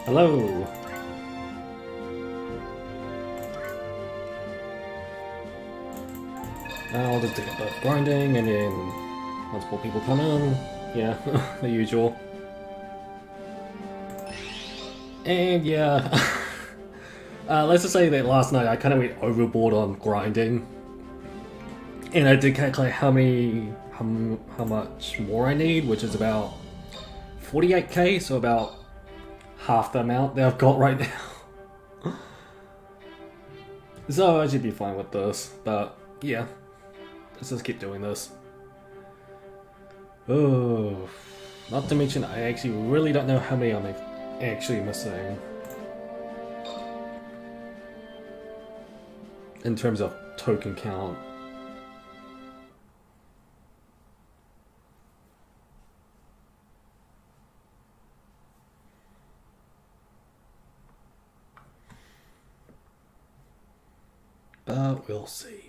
Hello! I'll just do a bit of grinding and then once more people come in, yeah, the usual. And yeah, let's just say that last night I kind of went overboard on grinding. And I did calculate how much more I need, which is about 48k, so about half the amount that I've got right now. So I should be fine with this, but yeah, let's just keep doing this. Oh, not to mention I actually really don't know how many I'm actually missing in terms of token count. But we'll see.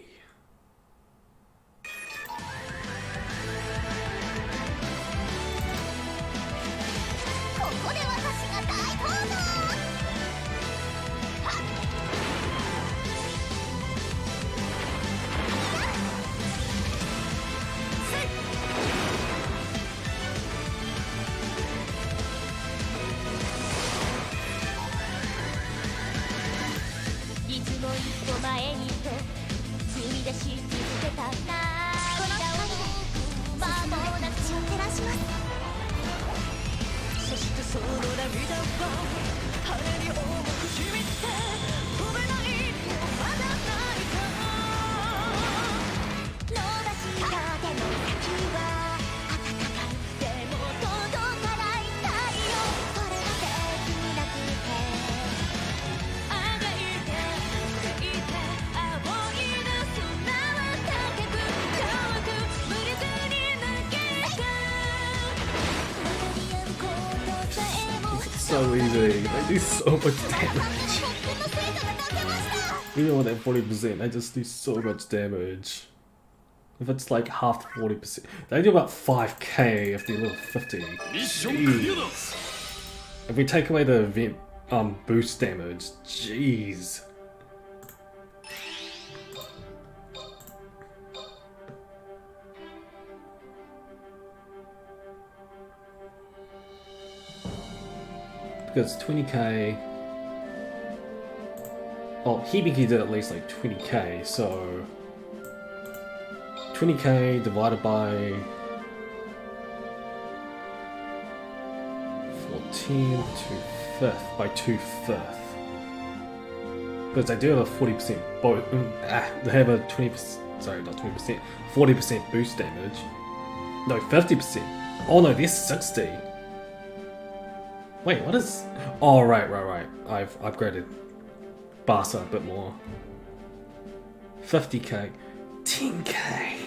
So easy, they do so much damage. Even with that 40%, they just do so much damage. If it's like half 40%, they do about 5k if they're level 50. Jeez. If we take away the event boost damage, jeez. Because 20k. Oh, Hibiki did at least like 20k, so 20k divided by 14 to 5th by 2/5. Because they do have a 40% they have a 20%, sorry, not 20%, 40% boost damage. No, 50%. Oh no, there's 60. Wait, what is... Oh, right. I've upgraded Barca a bit more. 50k. 10k.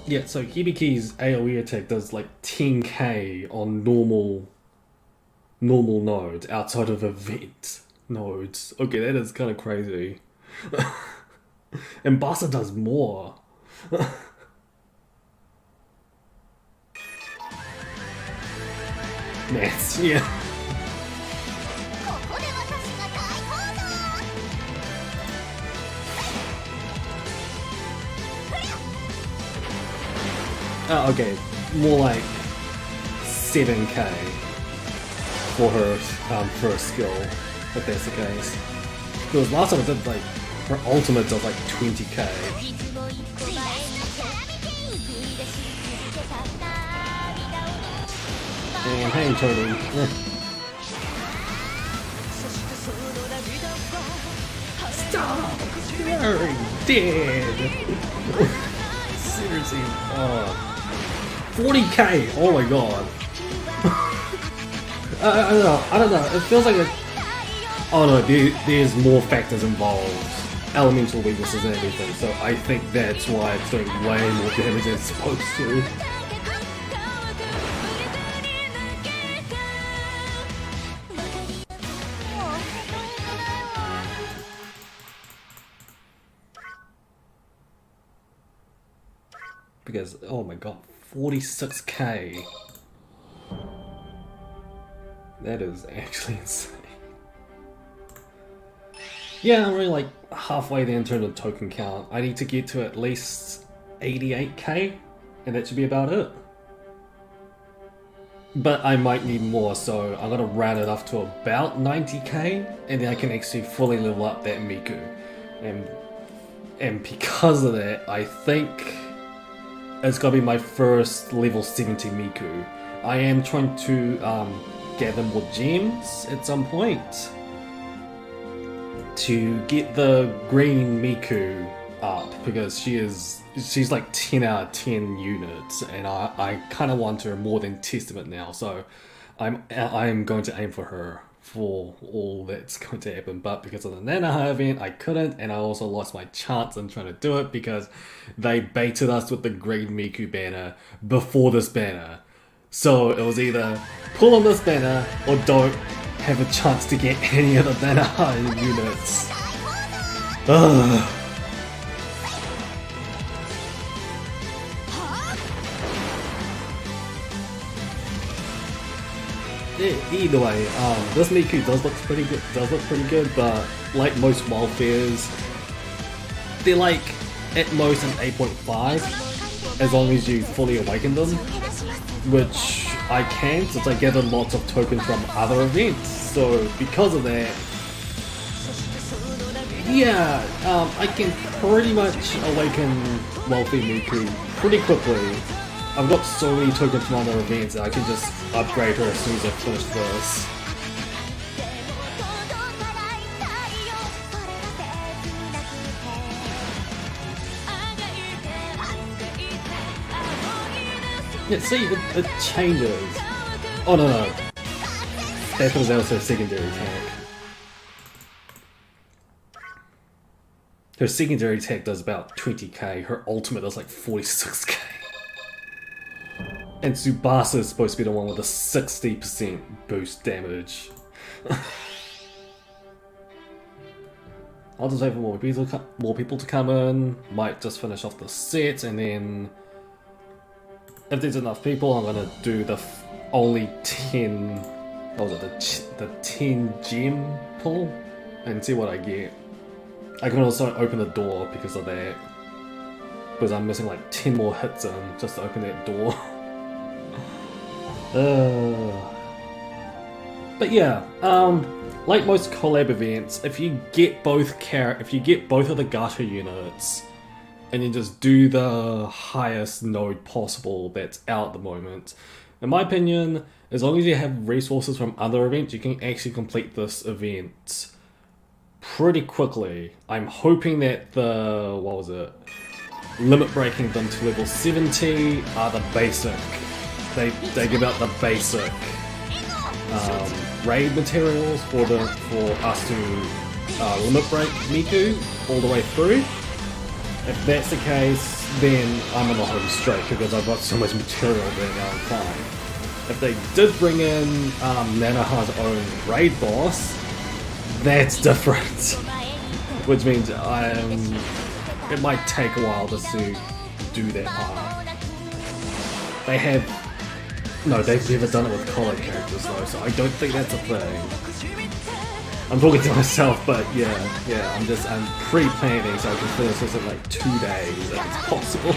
Yeah, so Hibiki's AoE attack does like 10k on normal nodes outside of event nodes. Okay, that is kind of crazy. And Barca does more. Maths, yeah. Oh, okay, more like 7k for her first skill, if that's the case. Because last time I did like her ultimate does like 20k. And hey, Tony. Stop! You're dead! Seriously, 40k! Oh my god. I don't know, it feels like a... Oh no, there's more factors involved. Elemental weaknesses and everything, so I think that's why it's doing way more damage than it's supposed to. Because, oh my god, 46k. That is actually insane. Yeah, I'm really like halfway there in terms of token count. I need to get to at least 88k, and that should be about it. But I might need more, so I'm gonna round it off to about 90k, and then I can actually fully level up that Miku. And because of that, I think it's gonna be my first level 70 Miku. I am trying to gather more gems at some point to get the green Miku up, because she's like 10 out of 10 units, and I kind of want her more than Testament now, so I'm going to aim for her for all that's going to happen. But because of the Nanoha event, I couldn't, and I also lost my chance in trying to do it because they baited us with the green Miku banner before this banner. So it was either pull on this banner or don't have a chance to get any of the Nanoha units. Ugh. Either way, this Miku does look pretty good. But like most wildfires, they're like at most an 8.5 as long as you fully awaken them, which I can since I gathered lots of tokens from other events. So because of that, yeah, I can pretty much awaken wildfire Miku pretty quickly. I've got so many tokens from other events that I can just upgrade her as soon as I finish this. Yeah, see, it changes. Oh no, that was also a secondary attack. Her secondary attack does about 20k, her ultimate does like 46k. And Tsubasa is supposed to be the one with a 60% boost damage. I'll just wait for more people to come in, might just finish off the set, and then if there's enough people, I'm gonna do the only 10, what was it, the 10 gem pull, and see what I get. I can also open the door because of that, because I'm missing like 10 more hits in just to open that door. But yeah, like most collab events, if you get both of the gacha units, and then just do the highest node possible that's out at the moment, in my opinion, as long as you have resources from other events, you can actually complete this event pretty quickly. I'm hoping that the, limit breaking them to level 70 are the basic. They give out the basic raid materials for us to limit break Miku all the way through. If that's the case, then I'm on the home straight because I've got so much material there now I'm fine. If they did bring in Nanoha's own raid boss, that's different. Which means it might take a while just to do that part. They've never done it with collab characters though, so I don't think that's a thing. I'm talking to myself, but yeah, I'm pre-planning so I can finish this in like 2 days if it's possible.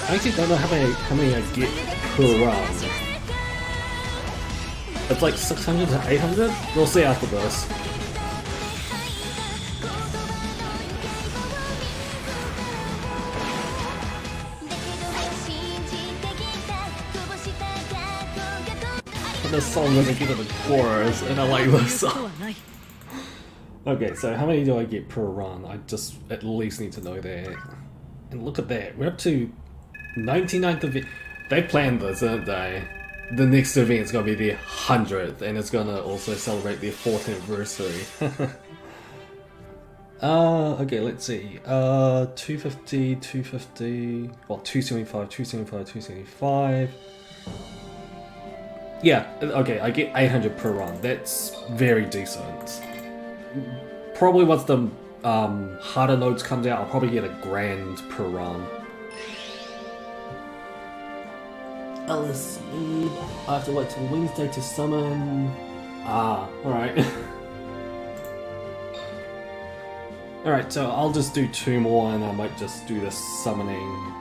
I actually don't know how many I get per run. It's like 600 to 800? We'll see after this. This song doesn't get to the chorus, and I like this song. Okay, so how many do I get per run? I just at least need to know that. And look at that, we're up to 99th event. They planned this, didn't they? The next event is going to be the 100th, and it's going to also celebrate their 4th anniversary. Okay, let's see. 250, 250, well, 275, 275, 275. Yeah, okay, I get 800 per run. That's very decent. probably once the harder nodes comes out, I'll probably get a grand per run. LSE, I have to wait till Wednesday to summon. Ah, alright. Alright, so I'll just do 2 more and I might just do the summoning.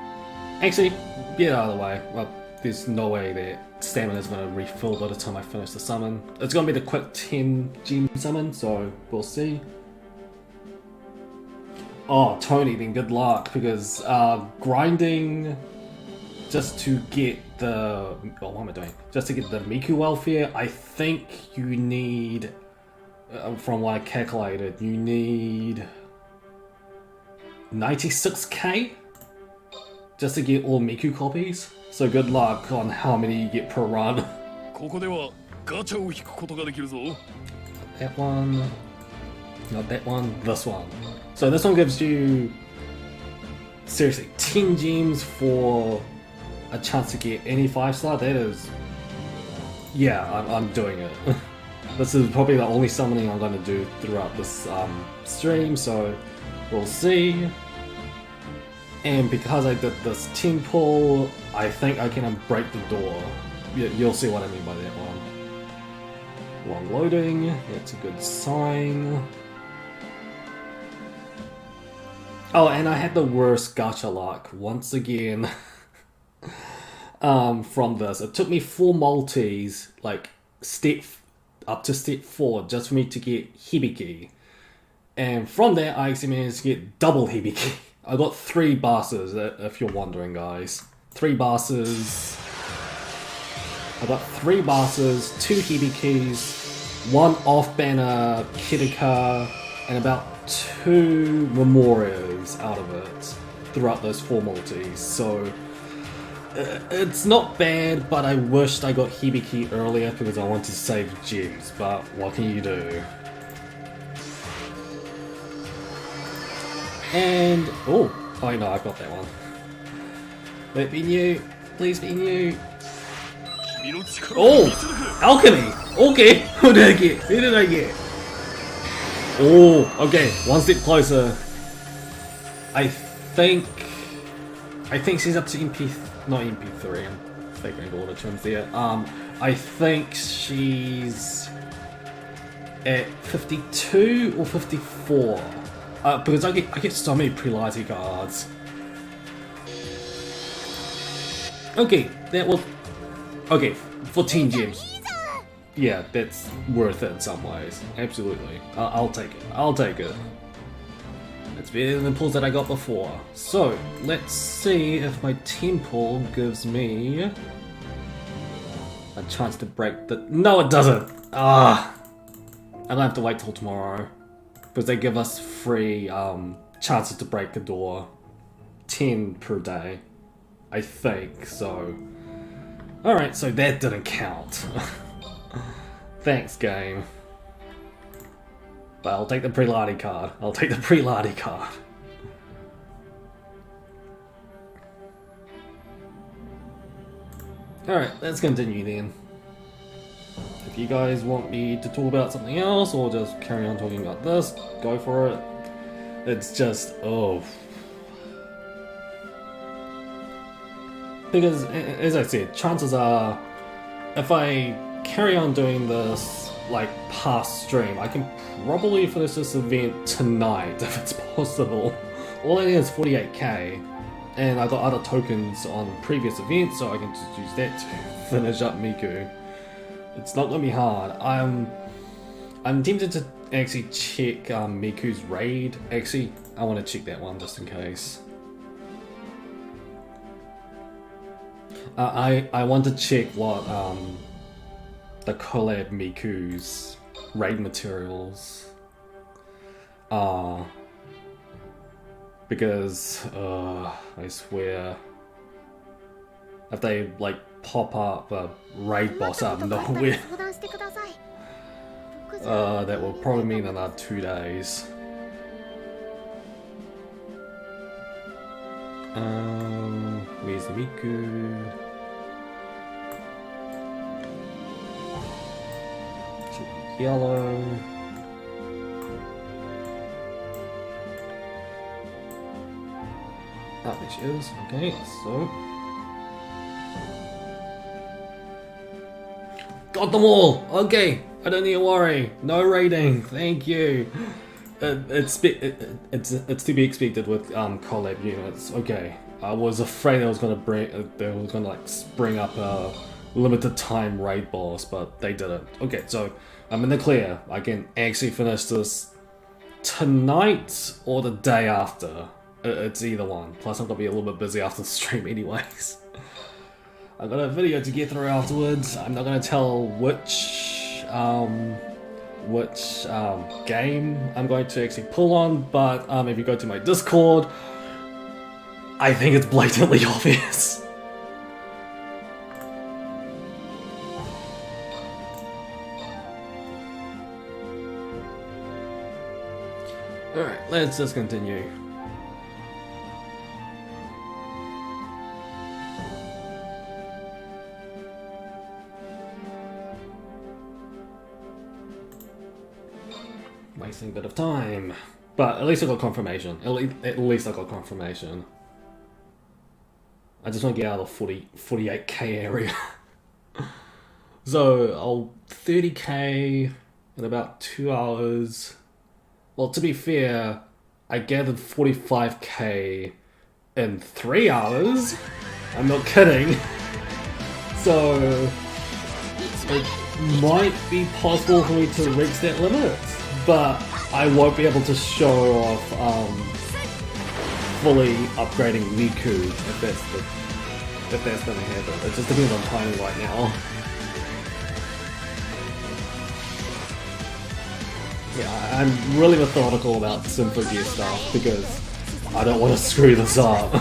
Actually, get out of the way. Well, there's no way that stamina's gonna refill by the time I finish the summon. It's gonna be the quick 10 gem summon, so we'll see. Oh, Tony, then good luck, because grinding just to get the... Oh, what am I doing? Just to get the Miku welfare, I think you need, from what I calculated, you need 96k just to get all Miku copies. So good luck on how many you get per run. That one, not that one, this one. So this one gives you, seriously, 10 gems for a chance to get any 5-star. That is, yeah, I'm doing it. This is probably the only summoning I'm going to do throughout this stream, so we'll see. And because I did this 10 pull, I think I can break the door. You'll see what I mean by that one. Long loading, that's a good sign. Oh, and I had the worst gacha luck once again from this. It took me 4 multis, like up to step 4, just for me to get Hibiki. And from there, I actually managed to get double Hibiki. I got 3 bosses, if you're wondering, guys. 3 bosses. I got 3 bosses, 2 Hibikis, 1 off-banner Kitika, and about 2 Memorias out of it throughout those 4 multis. So it's not bad, but I wished I got Hibiki earlier because I wanted to save gems, but what can you do? And, oh no, I got that one. Let it be new, please be new. Oh, alchemy, okay, who did I get, who did I get? Oh, okay, 1 step closer. I think she's up to not MP3, I'm figuring all the terms there. I think she's at 52 or 54. Because I get so many Prelati cards. Okay, that was... Okay, 14 gems. Yeah, that's worth it in some ways. Absolutely. I'll take it. I'll take it. It's better than the pulls that I got before. So, let's see if my 10 pull gives me a chance to break the... No, it doesn't! Ah! I'm gonna have to wait till tomorrow. Because they give us free chances to break the door. 10 per day. I think, so... Alright, so that didn't count. Thanks, game. But I'll take the Prelati card. I'll take the Prelati card. Alright, let's continue then. If you guys want me to talk about something else or just carry on talking about this, go for it. It's just, oh. Because, as I said, chances are, if I carry on doing this, like, past stream, I can probably finish this event tonight, if it's possible. All I need is 48k, and I got other tokens on previous events, so I can just use that to finish up Miku. It's not gonna be hard. I'm tempted to actually check Miku's raid. Actually, I want to check that one just in case. I want to check what the collab Miku's raid materials are, because I swear if they like pop up a raid boss out of nowhere, that will probably mean another 2 days. Where's Miku? Should be yellow. Oh, there she is. Okay, so got them all. Okay, I don't need to worry. No rating. Thank you. It's to be expected with collab units. Okay, I was afraid they was gonna like spring up a limited time raid boss, but they didn't. Okay, so I'm in the clear. I can actually finish this tonight or the day after. It's either one. Plus, I'm gonna be a little bit busy after the stream, anyways. I've got a video to get through afterwards. I'm not gonna tell which game I'm going to actually pull on, but if you go to my Discord, I think it's blatantly obvious. Alright, let's just continue. Wasting a bit of time. But at least I got confirmation. At least I got confirmation. I just want to get out of the 48k area. So, I'll 30k in about 2 hours. Well, to be fair, I gathered 45k in 3 hours. I'm not kidding. So, it might be possible for me to reach that limit, but I won't be able to show off fully upgrading Miku if that's gonna happen. It just depends on timing right now. Yeah, I'm really methodical about Symphogear stuff because I don't want to screw this up.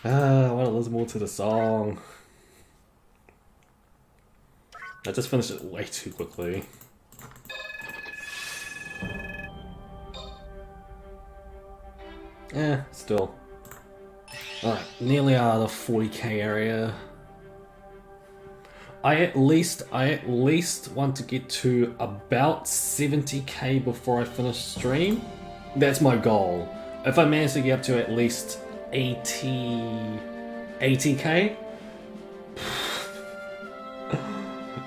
I want to listen more to the song. I just finished it way too quickly. Still. Alright, nearly out of the 40k area. I at least want to get to about 70k before I finish stream. That's my goal. If I manage to get up to at least 80k,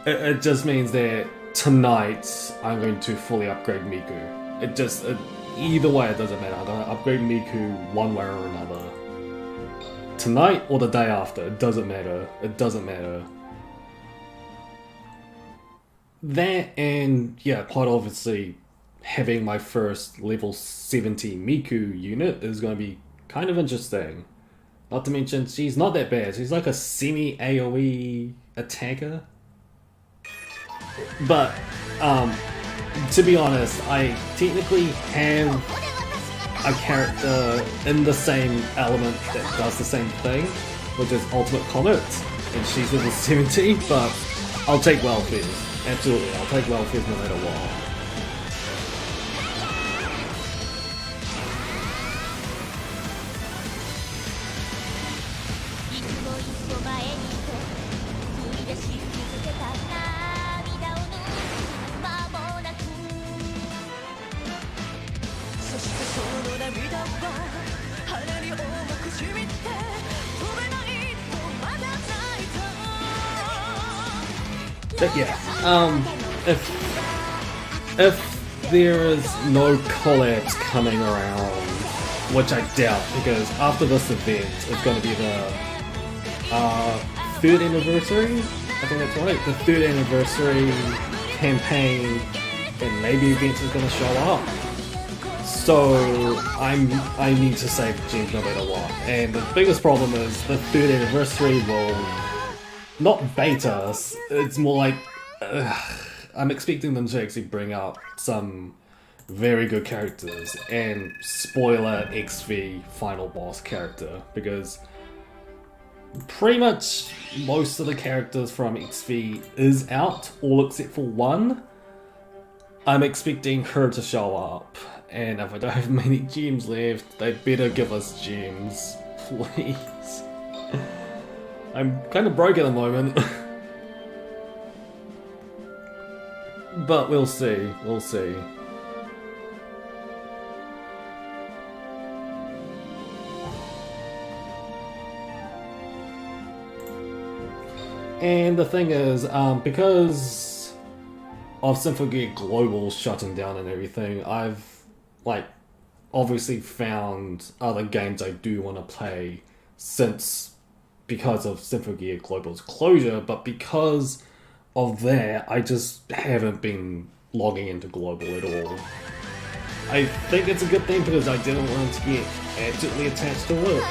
it just means that tonight I'm going to fully upgrade Miku. Either way, it doesn't matter. I'm going to upgrade Miku one way or another. Tonight or the day after, it doesn't matter. It doesn't matter. That and, yeah, quite obviously, having my first level 70 Miku unit is going to be kind of interesting. Not to mention, she's not that bad. She's like a semi-AoE attacker. But, to be honest, I technically have a character in the same element that does the same thing, which is Ultimate Comet, and she's level 70, but I'll take Welfare. Absolutely, I'll take Welfare no matter what. But yeah, if there is no collabs coming around, which I doubt, because after this event it's going to be the 3rd anniversary, I think that's right, the 3rd anniversary campaign, and maybe events is going to show up. So I need to save gems no matter what, and the biggest problem is the 3rd anniversary will not bait us, it's more like, I'm expecting them to actually bring out some very good characters, and spoiler, XV final boss character, because pretty much most of the characters from XV is out, all except for one. I'm expecting her to show up, and if I don't have many gems left, they better give us gems, please. I'm kind of broke at the moment. But we'll see, we'll see. And the thing is, because of Symphogear Global shutting down and everything, I've, like, obviously found other games I do want to play because of Symphogear Global's closure, but because of that, I just haven't been logging into Global at all. I think it's a good thing because I didn't want to get absolutely attached to it,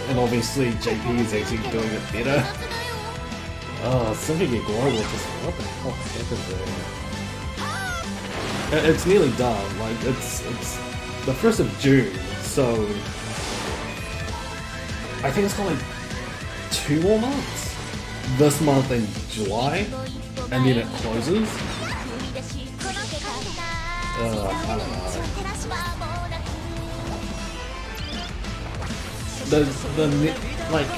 and obviously JP is actually doing it better. Oh, Symphogear Global, just what the hell happened there? It's nearly done, like, it's the 1st of June, so I think it's got like 2 more months? This month in July, and then it closes? I don't know. Like,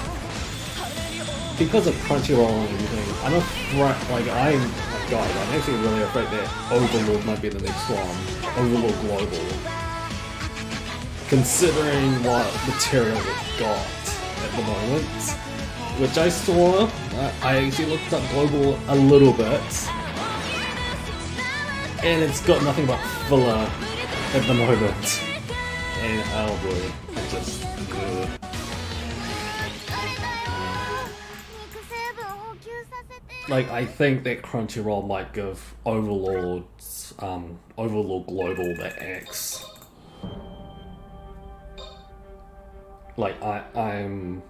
because of Crunchyroll and everything, I'm afraid, I'm actually really afraid that Overlord might be the next one. Overlord Global. Considering what material we've got at the moment. Which I saw, I actually looked up Global a little bit. And it's got nothing but filler at the moment. And oh boy, it just... Like, I think that Crunchyroll might give Overlord Global the X. Like, I'm...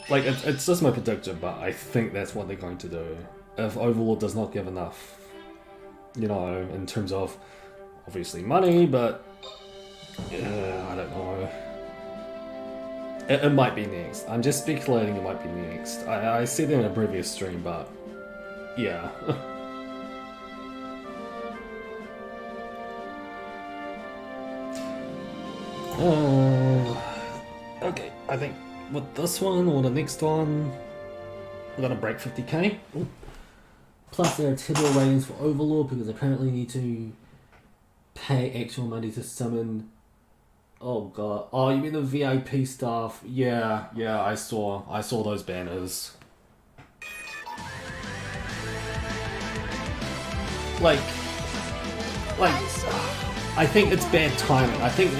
Like, it's just my prediction, but I think that's what they're going to do. If Overlord does not give enough, you know, in terms of, obviously money, but... I don't know. It might be next. I'm just speculating it might be next. I said it in a previous stream, but yeah. Okay, I think with this one or the next one, we're gonna break 50k. Ooh. Plus there are typical ratings for Overlord because apparently you need to pay actual money to summon. Oh god. Oh, you mean the VIP stuff? Yeah, I saw those banners. Like, I think it's bad timing. I think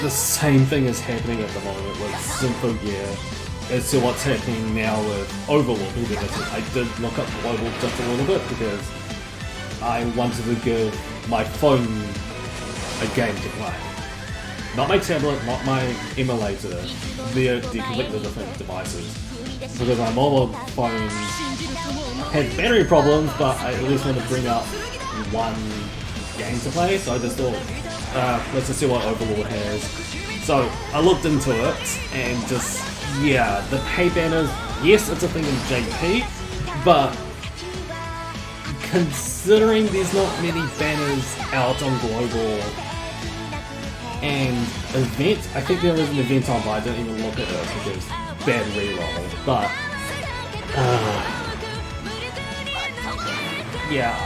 the same thing is happening at the moment with Symphogear as to what's happening now with Overlord. Because I did look up Global just a little bit because I wanted to give my phone a game to play. Not my tablet, not my emulator. They're completely different devices. Because my mobile phone had battery problems, but I at least wanted to bring up one game to play, so I just thought, let's just see what Overlord has. So I looked into it, and just, yeah, the pay banners, yes, it's a thing in JP, but considering there's not many banners out on Global and event, I think there is an event on, but I didn't even look at it because bad reroll. But yeah,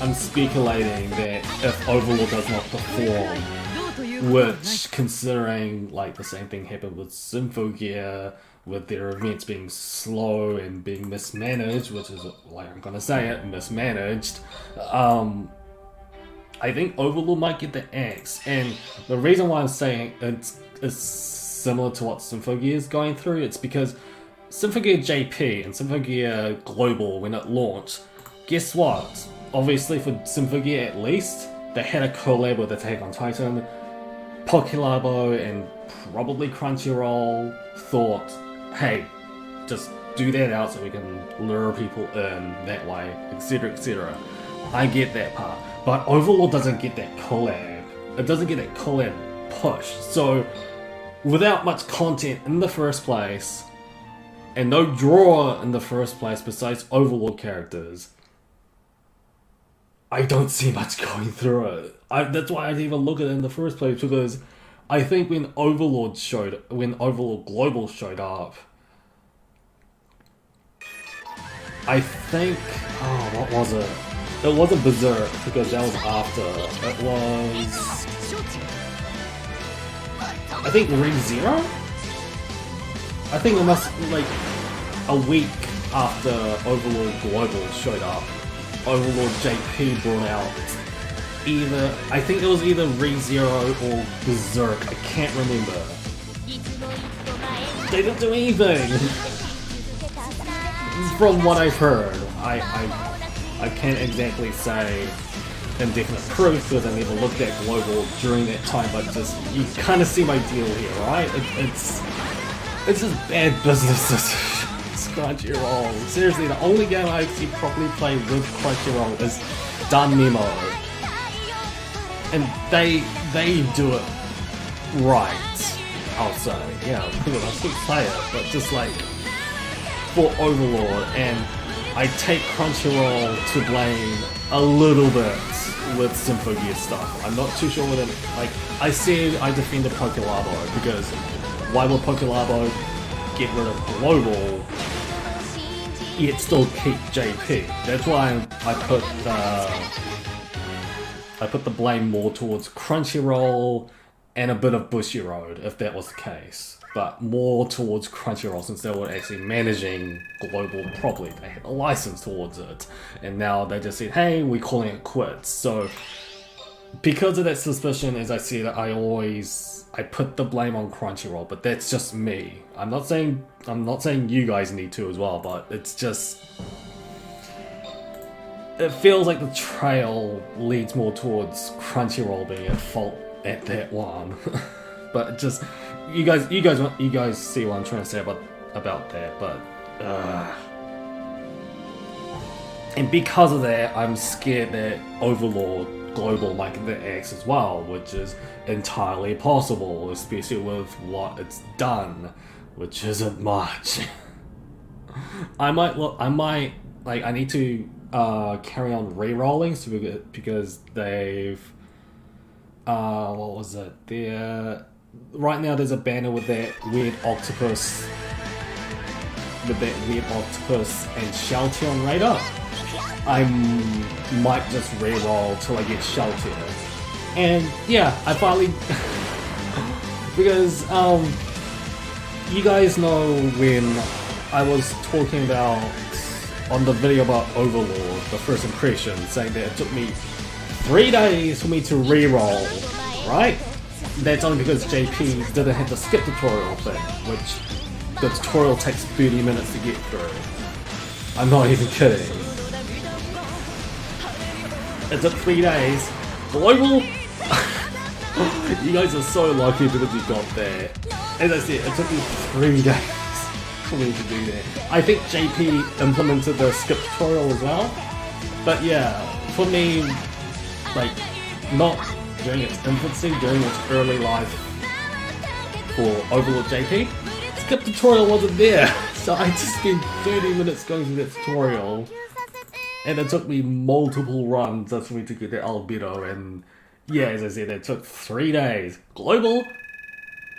I'm speculating that if Overlord does not perform, which considering like the same thing happened with Symphogear, with their events being slow and being mismanaged, which is, like I'm gonna say it, mismanaged. I think Overlord might get the axe, and the reason why I'm saying it's similar to what Symphogear is going through, it's because Symphogear JP and Symphogear Global, when it launched, guess what? Obviously for Symphogear at least, they had a collab with Attack on Titan. Pokélabo and probably Crunchyroll thought, hey, just do that out so we can lure people in that way, etc, etc. I get that part, but Overlord doesn't get that collab. It doesn't get that collab push. So without much content in the first place, and no draw in the first place besides Overlord characters, I don't see much going through it. That's why I didn't even look at it in the first place, because I think when Overlord Global showed up, I think, oh, what was it? It wasn't Berserk, because that was after. It was, I think, ReZero? I think it must, like, a week after Overlord Global showed up, Overlord JP brought out either, I think it was either ReZero or Berserk, I can't remember. They didn't do anything! From what I've heard, I can't exactly say indefinite proof because I never looked at Global during that time, but just, you kind of see my deal here, right? It's just bad business. It's Crunchyroll. Seriously, the only game I actually properly play with Crunchyroll is Dun Memo. And they do it right, I'll say. Yeah, because I still play it, but just like for Overlord, and I take Crunchyroll to blame a little bit with Symphogear stuff. I'm not too sure what it, like, I said I defended Pokélabo because why would Pokélabo get rid of Global yet still keep JP? That's why I put the blame more towards Crunchyroll and a bit of Bushiroad, if that was the case. But more towards Crunchyroll, since they were actually managing Global properly. They had a license towards it. And now they just said, hey, we're calling it quits. So, because of that suspicion, as I said, I put the blame on Crunchyroll, but that's just me. I'm not saying you guys need to as well, but it's just, it feels like the trail leads more towards Crunchyroll being at fault at that one. But just, you guys see what I'm trying to say about that, but and because of that, I'm scared that Overlord Global might get the axe as well, which is entirely possible, especially with what it's done, which isn't much. I need to carry on re-rolling because they've what was it? Right now there's a banner with that weird octopus and Shelty on radar. I might just re-roll till I get Shelty. And yeah, I finally because you guys know when I was talking about on the video about Overlord, the first impression, saying that it took me 3 days for me to re-roll, right? That's only because JP didn't have the skip tutorial thing, which the tutorial takes 30 minutes to get through. I'm not even kidding. It took 3 days. Global? You guys are so lucky because you got there. As I said, it took me 3 days for me to do that. I think JP implemented the skip tutorial as well. But yeah, for me, like, not during its infancy, during its early life for Overlord JP, skip tutorial wasn't there. So I just spent 30 minutes going through that tutorial. And it took me multiple runs just for me to get the albedo, and yeah, as I said, it took 3 days. Global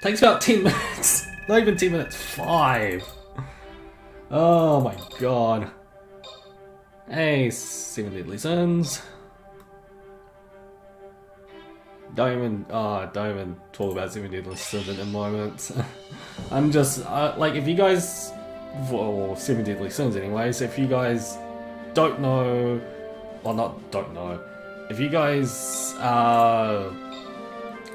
takes about 10 minutes. Not even 10 minutes, 5. Oh my god. Hey, 7 Deadly Sins. Don't even talk about 7 Deadly Sins at the moment. I'm just, like, if you guys, or 7 Deadly Sins anyways, if you guys don't know, well, not don't know, if you guys are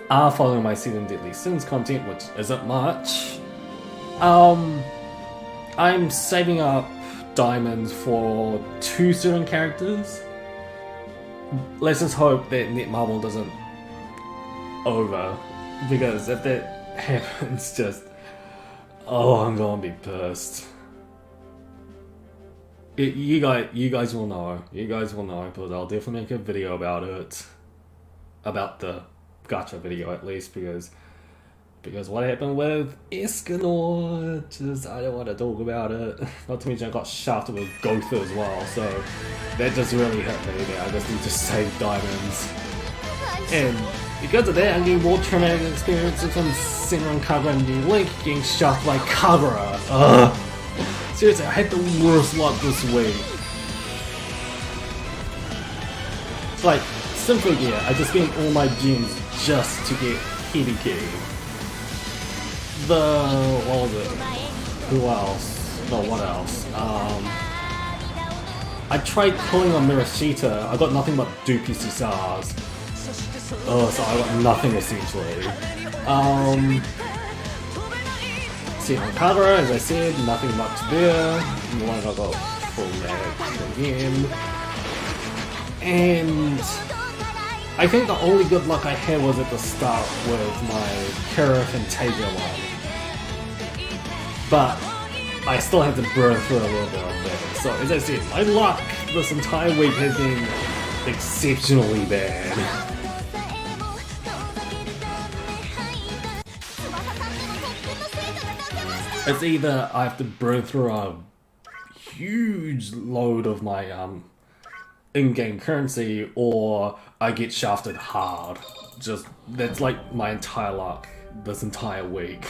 following my 7 Deadly Sins content, which isn't much, I'm saving up diamonds for 2 certain characters. Let's just hope that Netmarble doesn't over, because if that happens, just, oh, I'm gonna be pissed. you guys will know. You guys will know, but I'll definitely make a video about it. About the gacha video at least, because what happened with Escanor, just I don't want to talk about it. Not to mention I got shafted with Gotha as well, so that just really hit me there. I just need to save diamonds. And because of that, I'm getting more traumatic experiences from Senran Kagura and New Link getting shafted by Kagura. Ugh. Seriously, I had the worst luck this week. It's like, Symphogear, I just spent all my gems just to get Hibiki. What was it? Who else? No, what else? I tried calling on Mirashita, I got nothing but Doopy Susars. Oh, so I got nothing essentially. Senran Kagura, as I said, nothing much there. One I got full mag again. And I think the only good luck I had was at the start with my Kara Fantasia one. But I still had to burn through a little bit of that. So as I said, my luck this entire week has been exceptionally bad. It's either I have to burn through a huge load of my in-game currency, or I get shafted hard. Just, that's like my entire luck this entire week.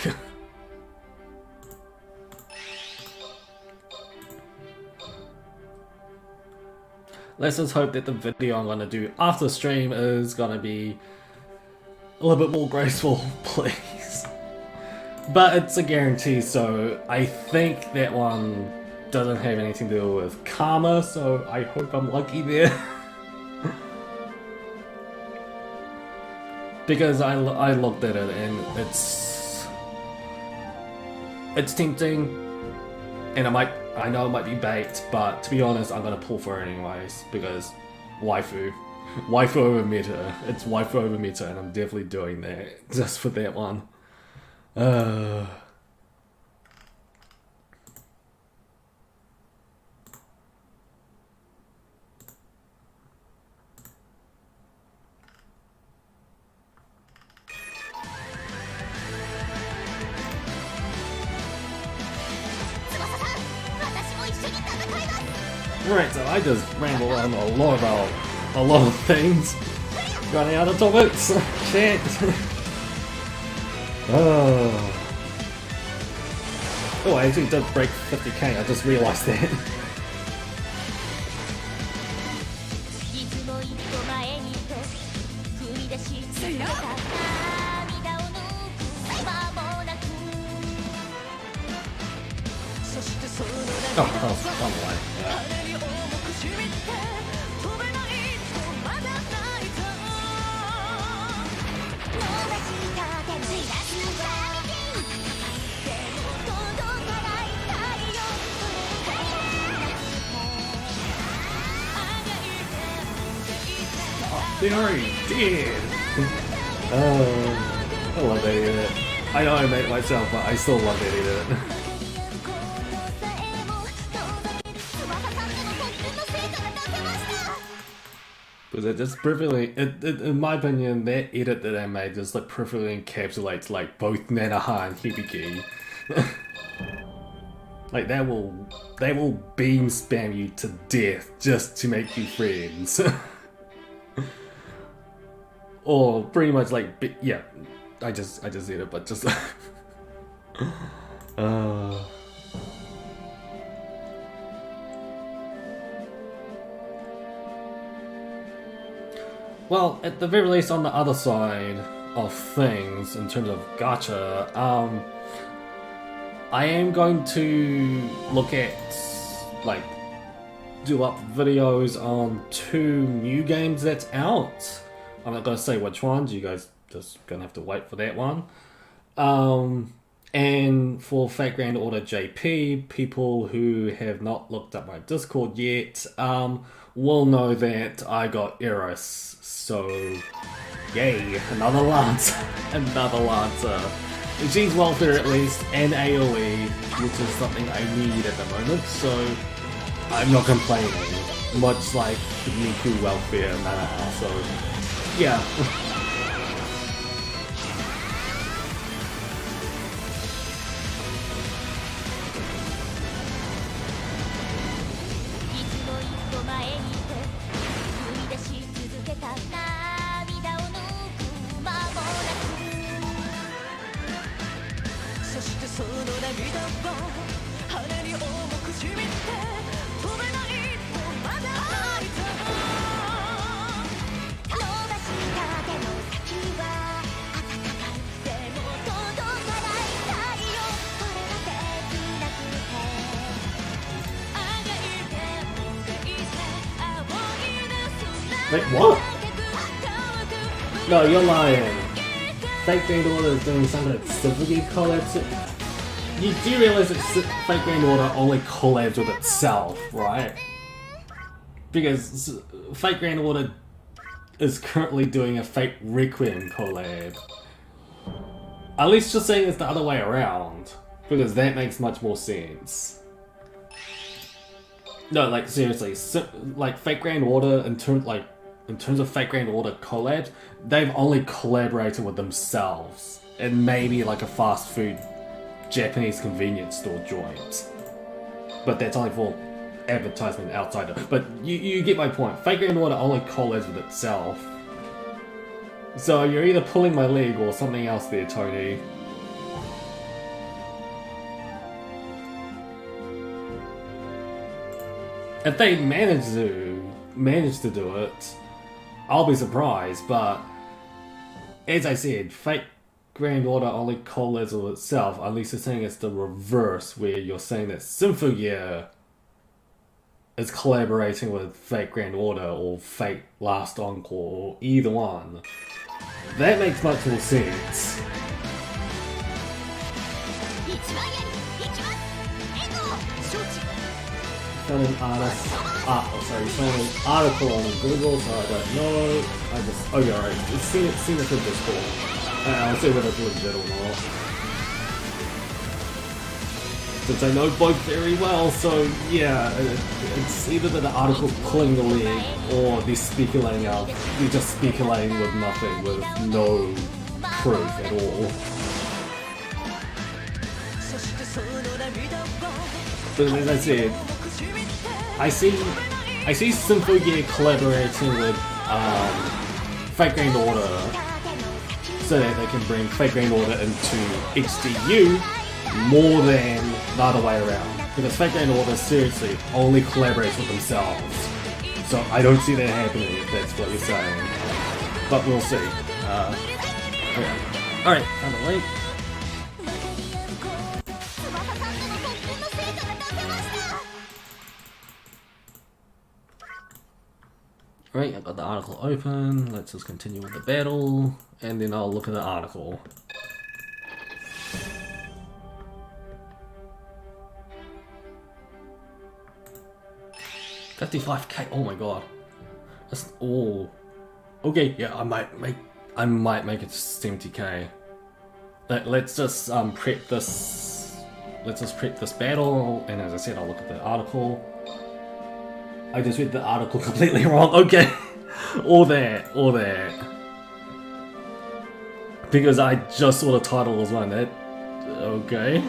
Let's just hope that the video I'm gonna do after the stream is gonna be a little bit more graceful, please. But it's a guarantee, so I think that one doesn't have anything to do with karma, so I hope I'm lucky there. Because I looked at it and it's tempting, and I know it might be bait, but to be honest, I'm gonna pull for it anyways, because waifu over meta, it's waifu over meta, and I'm definitely doing that, just for that one. Right, so I just ramble on a lot of things. Running out of topics. Shit. Oh, I actually did break 50k, I just realised that. Oh, on the way. Yeah. They already did! Oh, I love that edit. I know I made it myself, but I still love that edit. Because it just perfectly, in my opinion, that edit that I made just like perfectly encapsulates like both Nanoha and Hibiki. Like they will beam spam you to death just to make you friends. Or pretty much like, yeah, I just did it, but just well, at the very least, on the other side of things, in terms of gacha, I am going to look at, like, do up videos on 2 new games that's out. I'm not going to say which ones, you guys just going to have to wait for that one. And for Fate Grand Order JP, people who have not looked up my Discord yet will know that I got Eris. So, yay, another Lancer, another Lancer. She's welfare at least, and AoE, which is something I need at the moment, so I'm not complaining. Much like the Miku welfare and Nanoha, so yeah. Wait, what? No, you're lying. Fake Grand Order is doing something like Symphogear collabs. You do realize that Fake Grand Order only collabs with itself, right? Because Fake Grand Order is currently doing a Fake Requiem collab. At least just saying it's the other way around, because that makes much more sense. No, like seriously, like Fake Grand Order in terms of Fake Grand Order collabs, they've only collaborated with themselves and maybe like a fast food Japanese convenience store joint. But that's only for advertisement outside of. But you get my point. Fake Grand Order only collabs with itself. So you're either pulling my leg or something else there, Tony. If they manage to do it, I'll be surprised, but as I said, Fake Grand Order only collabs with itself, unless you're saying it's the reverse, where you're saying that Symphogear is collaborating with Fake Grand Order or Fake Last Encore or either one. That makes much more sense. Found an article on Google, so I don't know. Okay, alright, it's seen it through Discord. I'll see whether it's legit or not. Since I know both very well, so yeah, it's either that the article's pulling the leg or they're speculating they're just speculating with nothing, with no proof at all. But as I said, I see Symphogear collaborating with Fake Grand Order so that they can bring Fake Grand Order into XDU more than the other way around. Because Fake Grand Order seriously only collaborates with themselves. So I don't see that happening if that's what you're saying. But we'll see. Okay. Alright, time to wait. Right, I've got the article open. Let's just continue with the battle, and then I'll look at the article. $55K. Oh my god. That's okay. Yeah, I might make it to 70K. Let's just prep this. Let's just prep this battle, and as I said, I'll look at the article. I just read the article completely wrong. Okay. Or that. Because I just saw the title as well. That. Okay.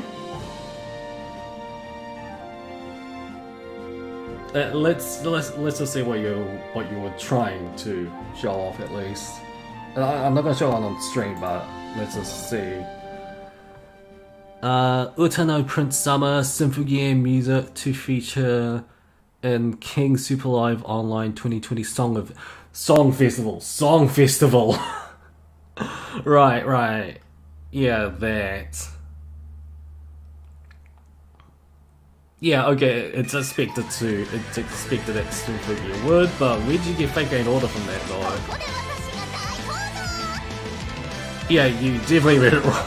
Let's just see what you were trying to show off at least. I'm not gonna show it on stream, but let's just see. Utano Prince Summer Symphogear music to feature in King Super Live Online 2020 Song Festival. Right. Yeah, that. Yeah, okay, it's expected that Symphogear would, but where'd you get Fake Grand Order from that though? Yeah, you definitely read it wrong.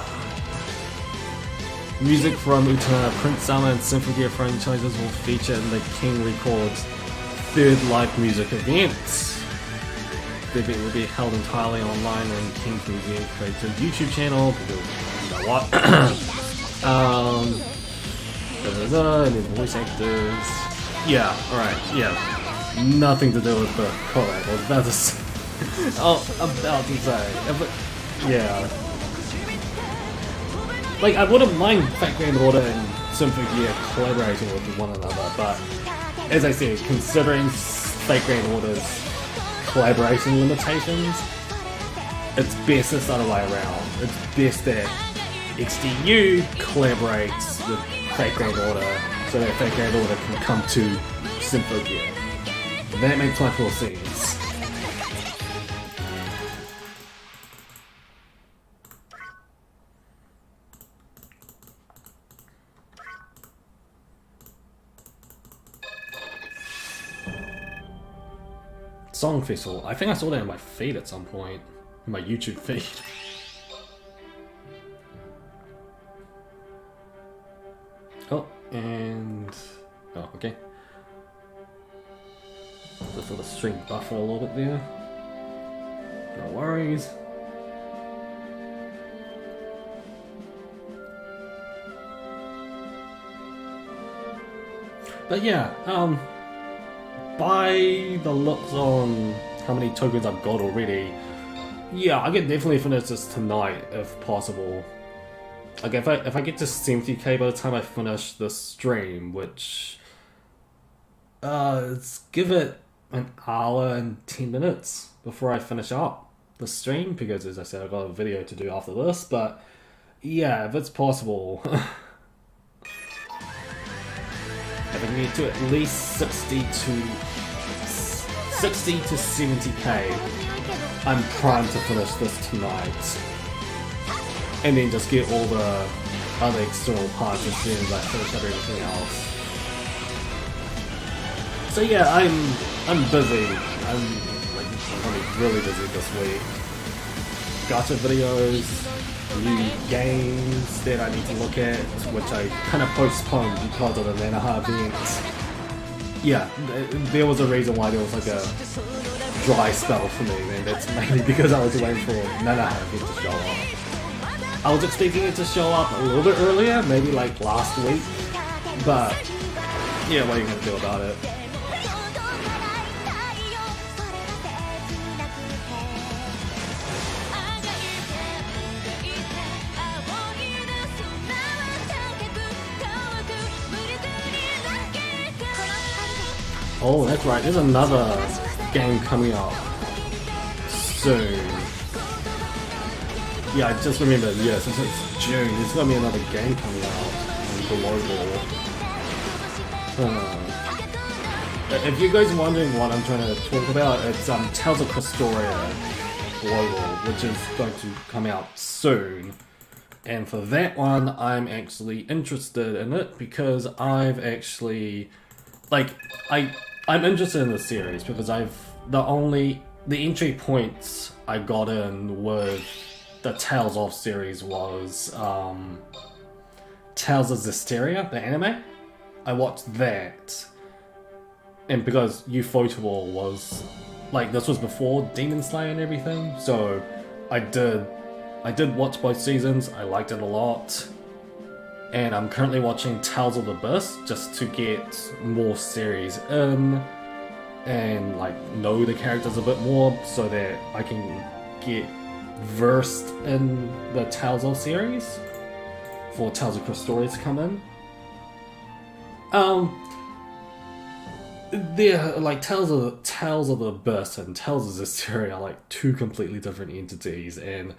Music from Utana, Prince Summer and Symphogear franchises will feature in the King Records third live music event. The event will be held entirely online on King's Museum Creative YouTube channel, because you know what? And then voice actors. Yeah, alright, yeah. Nothing to do with the collab. I was about to say. Oh, I'm about to say. Yeah. Like, I wouldn't mind Fate Grand Order and Symphogear collaborating with one another, but as I said, considering Fate Grand Order's collaboration limitations, it's best this other way around. It's best that XDU collaborates with Fate Grand Order so that Fate Grand Order can come to Symphogear. That makes much more sense. Song Festival. I think I saw that in my feed at some point. In my YouTube feed. Oh, and... oh, okay. Just sort of stream buffer a little bit there. No worries. But yeah, by the looks on how many tokens I've got already, yeah, I can definitely finish this tonight if possible. Like if I get to 70k by the time I finish the stream, which let's give it an hour and 10 minutes before I finish up the stream, because as I said, I've got a video to do after this. But yeah, if it's possible. If I can get to at least 60 to 70k, I'm primed to finish this tonight. And then just get all the other external parts as soon as I finish up everything else. So yeah, I'm busy. I'm really busy this week. Gacha videos, new games that I need to look at, which I kind of postponed because of the Nanoha event. Yeah, there was a reason why there was like a dry spell for me, and that's mainly because I was waiting for Nanoha event to show up. I was expecting it to show up a little bit earlier, maybe like last week, but yeah, what are you gonna do about it? Oh, that's right, there's another game coming out soon. Yeah, I just remembered, yeah, since it's June, there's gonna be another game coming out on Global. If you guys are wondering what I'm trying to talk about, it's Tales of Krystoria Global, which is going to come out soon. And for that one, I'm actually interested in it because I've actually, like, I'm interested in the series because the entry points I got in with the Tales of series was Tales of Zestiria, the anime. I watched that, and because Ufotable was like, this was before Demon Slayer and everything, so I did watch both seasons. I liked it a lot. And I'm currently watching Tales of the Abyss just to get more series in and like know the characters a bit more so that I can get versed in the Tales of series for Tales of Krystoria to come in. They're like Tales of the Abyss and Tales of Zestiria are like two completely different entities, and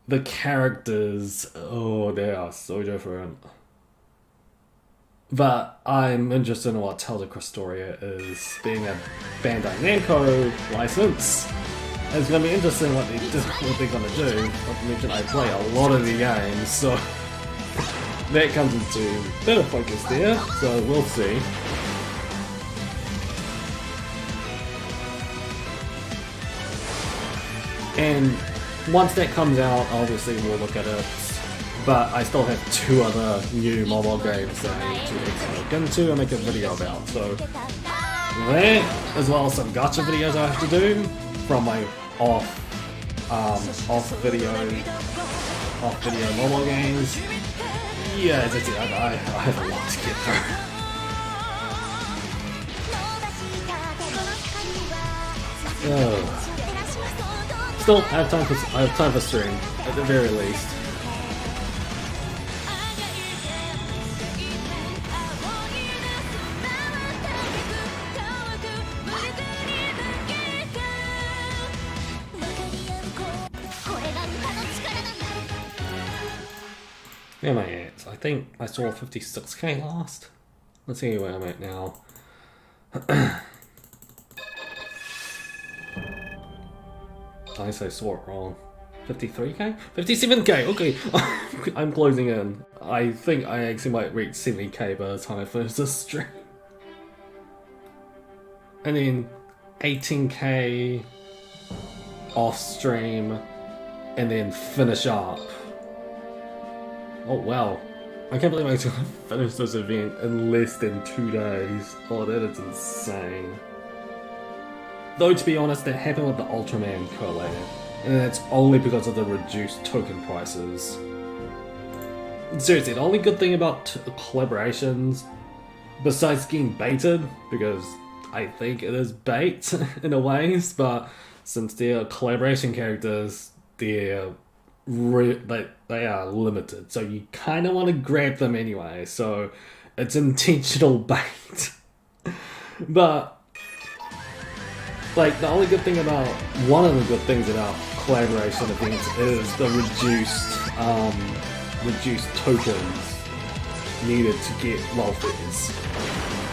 the characters, oh, they are so different. But I'm interested in what Tales of Krystoria is, being a Bandai Namco license. It's going to be interesting what they're going to do. Not to mention I play a lot of the games, so that comes into a bit of focus there, so we'll see. And once that comes out, obviously we'll look at it, but I still have 2 other new mobile games that I need to look into and make a video about, so that, as well as some gacha videos I have to do from my off video mobile games. Yeah, as I said, I have a lot to get through. Still, I have time for stream at the very least. Where am I at? I think I saw 56k last. Let's see where I'm at now. I guess I saw it wrong. 53k? 57k! Okay, I'm closing in. I think I actually might reach 70k by the time I finish this stream. And then 18k off stream, and then finish up. Oh wow, I can't believe I actually finished this event in less than 2 days. Oh, that is insane. Though, to be honest, that happened with the Ultraman collab, and that's only because of the reduced token prices. Seriously, the only good thing about collaborations, besides getting baited, because I think it is bait in a ways, but since they're collaboration characters, they are limited, so you kind of want to grab them anyway, so it's intentional bait. But like, the only good thing about, one of the good things about collaboration events is the reduced tokens needed to get welfares,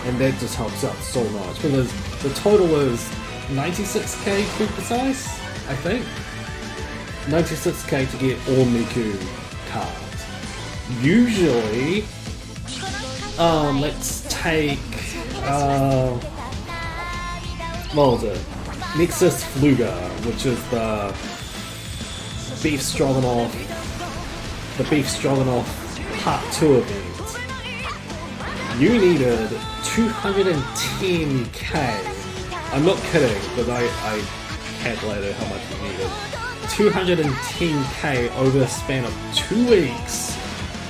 and that just helps out so much, because the total is 96k to be precise, I think. 96k to get all Miku cards. Usually, let's take, what was it? Nexus Fluga, which is the Beef Stroganoff Part 2 event. You needed 210k. I'm not kidding, but I calculated how much you needed. 210k over the span of 2 weeks,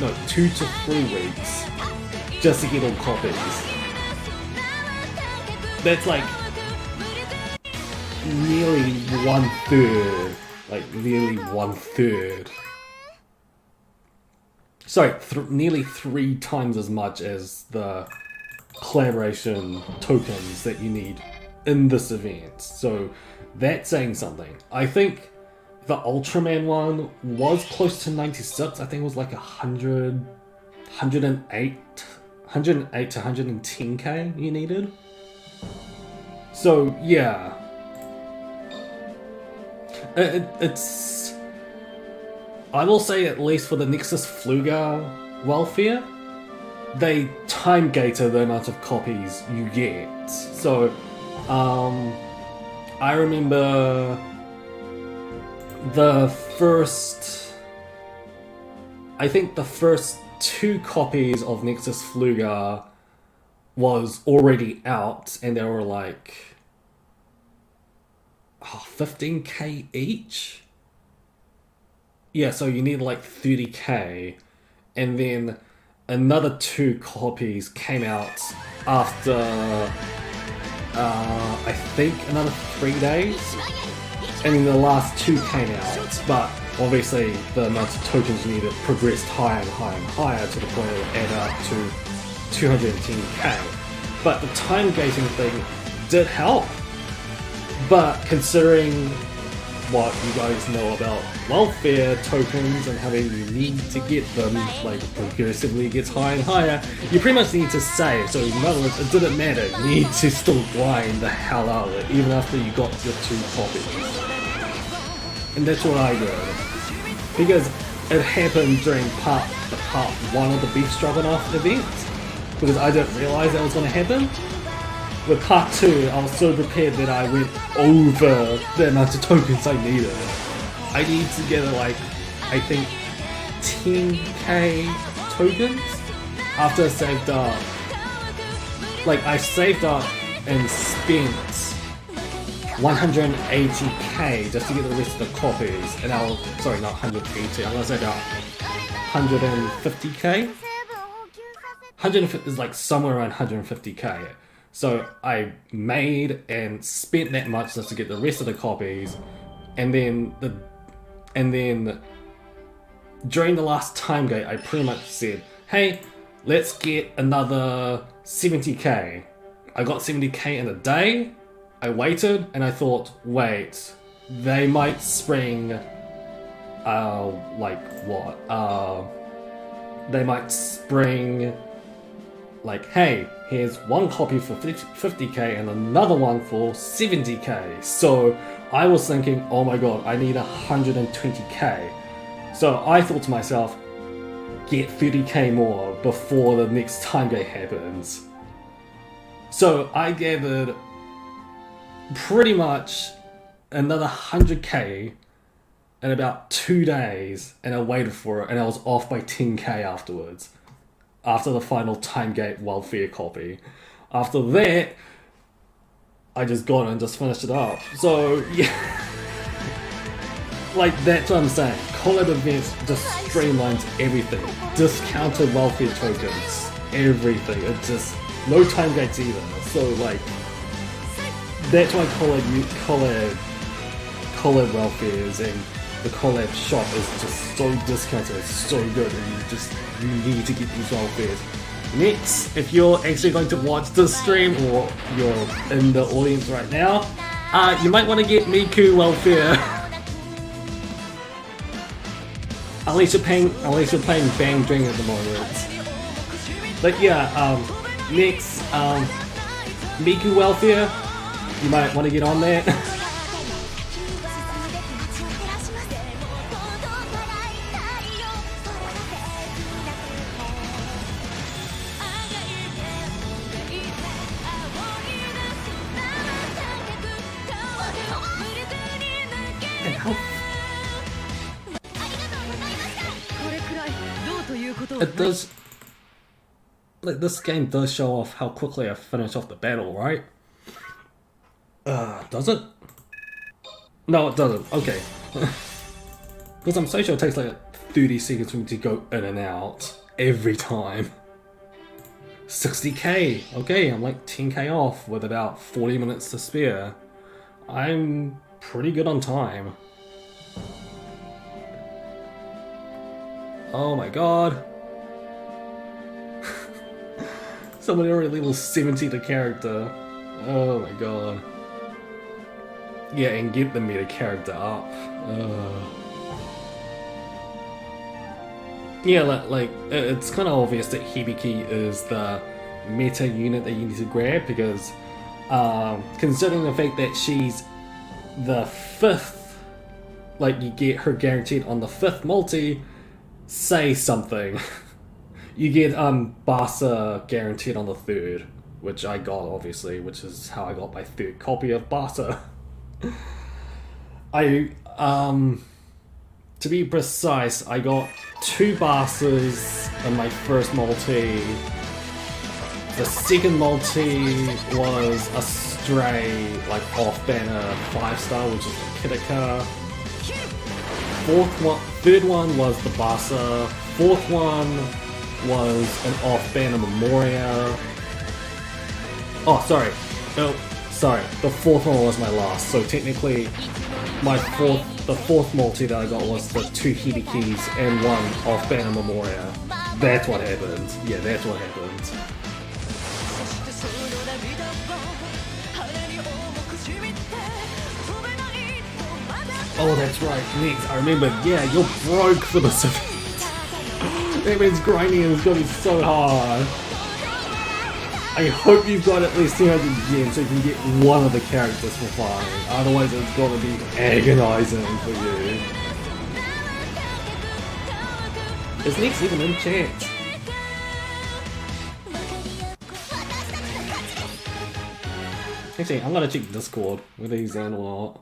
no, 2 to 3 weeks, just to get all copies. That's like nearly 1/3, nearly 1/3. Sorry, nearly 3 times as much as the collaboration tokens that you need in this event. So that's saying something. I think the Ultraman one was close to 96. I think it was like 108 to 110k you needed. So yeah, it's. I will say, at least for the Nexus Fluga welfare, they time gated the amount of copies you get. So I remember I think the first 2 copies of Nexus Fluga was already out, and they were like 15k each. Yeah, so you need like 30k, and then another 2 copies came out after I think another 3 days, and then the last 2 came out, but obviously the amount of tokens needed progressed higher and higher and higher to the point it would add up to 210k. But the time gating thing did help, but considering what you guys know about welfare tokens and how many you need to get them, like progressively gets higher and higher, you pretty much need to save. So in other words, it didn't matter, you need to still grind the hell out of it even after you got your 2 copies. And that's what I did, because it happened during part 1 of the Beef Stroganoff event, because I didn't realise that was going to happen. With part 2, I was so prepared that I went over the amount of tokens I needed. I needed to get like, I think 10k tokens after I saved up. Like, I saved up and spent 180k just to get the rest of the copies, and sorry, not 180, I'm gonna say about 150k? 150 is like somewhere around 150k. So I made and spent that much just to get the rest of the copies, and then during the last time gate, I pretty much said, hey, let's get another 70k. I got 70k in a day. I waited and I thought, wait, they might spring, they might spring, like, hey, here's one copy for 50k and another one for 70k. So I was thinking, oh my god, I need 120k. So I thought to myself, get 30k more before the next time gate happens. So I gathered pretty much another 100k in about 2 days, and I waited for it, and I was off by 10k afterwards. After the final time gate welfare copy. After that, I just got it and just finished it up. So, yeah. Like, that's what I'm saying. Collab events just streamlines everything. Discounted welfare tokens. Everything. It just... no time gates either. So, like... that's why collab welfares and the collab shop is just so discounted. It's so good, and you need to get these welfares. Next, if you're actually going to watch this stream, or you're in the audience right now, you might want to get Miku welfare. Unless you're playing Bang Drink at the moment. But yeah, next, Miku welfare, you might want to get on that. It does, like, this game does show off how quickly I finish off the battle, right? Does it? No, it doesn't. Okay. Because I'm so sure it takes like 30 seconds for me to go in and out every time. 60k. Okay, I'm like 10k off with about 40 minutes to spare. I'm pretty good on time. Oh my god. Somebody already level 70 the character. Oh my god. Yeah, and get the meta character up. Yeah, like it's kind of obvious that Hibiki is the meta unit that you need to grab, because considering the fact that she's the 5th, like, you get her guaranteed on the 5th multi, say something. You get Basa guaranteed on the 3rd, which I got, obviously, which is how I got my 3rd copy of Basa. To be precise, I got 2 Basas in my first multi. The second multi was a stray, like, off-banner 5-star, which is the Kitika. Third one was the Basa. 4th one was an off-banner Memoria. Oh, sorry. No, sorry. The 4th one was my last. So technically, the 4th multi that I got was the 2 Hibikis and 1 off-banner Memoria. That's what happened. Yeah, that's what happened. Oh, that's right, next, I remember, yeah, you're broke for this event. That man's grinding and it's gonna be so hard. I hope you've got at least 200 yen so you can get one of the characters for flying. Otherwise it's gonna be agonizing for you. Is Nick's even in chat? Actually, I'm gonna check Discord, whether he's in or not.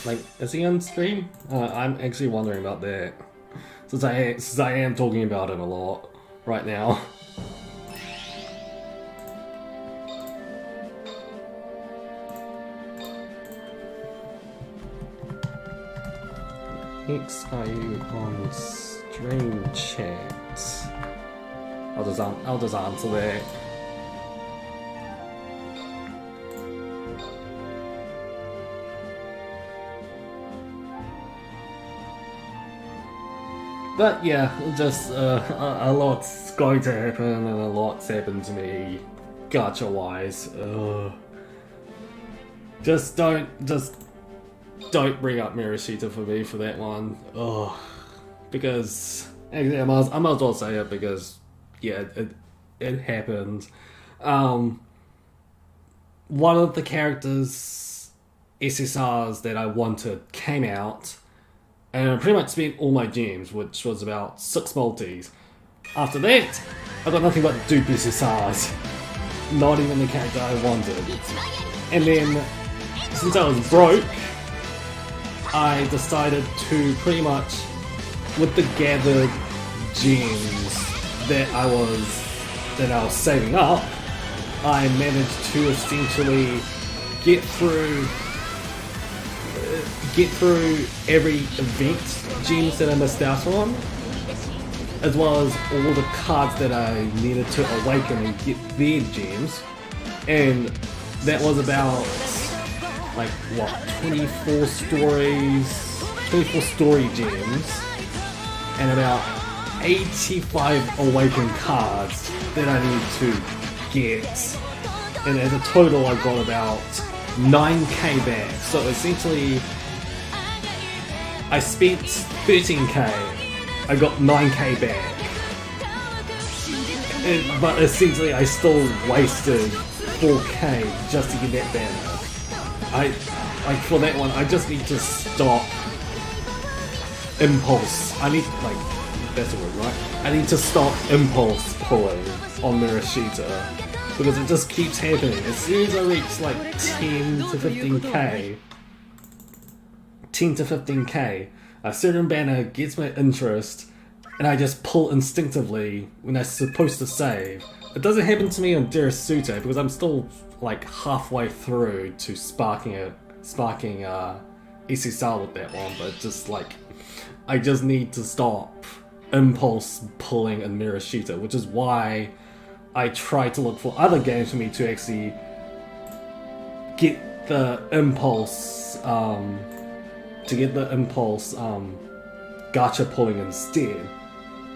Like, is he on stream? I'm actually wondering about that. Since I am talking about him a lot right now. hex are you on stream chat? I'll just answer that. But yeah, just a lot's going to happen, and a lot's happened to me, gacha-wise. Just don't bring up Mirashita for me for that one. Because actually, I might as well say it because yeah, it happened. One of the characters SSRs that I wanted came out. And I pretty much spent all my gems, which was about 6 multis. After that, I got nothing but dupe SSRs. Not even the character I wanted. And then, since I was broke, I decided to pretty much, with the gathered gems that I was saving up, I managed to essentially get through every event gems that I missed out on, as well as all the cards that I needed to awaken and get their gems, and that was about like what 24 story gems, and about 85 awakened cards that I need to get, and as a total I got about 9k back. So essentially I spent 13k, I got 9k back, but essentially I still wasted 4k just to get that banner. For that one, I just need to stop impulse. That's the word, right? I need to stop impulse pulling on Mirashita, because it just keeps happening. As soon as I reach like 10 to 15k, a certain banner gets my interest, and I just pull instinctively when I'm supposed to save. It doesn't happen to me on Derasute because I'm still like halfway through to sparking SSR with that one, but just like I just need to stop impulse pulling in Mirashita, which is why I try to look for other games for me to actually get the impulse gacha pulling instead.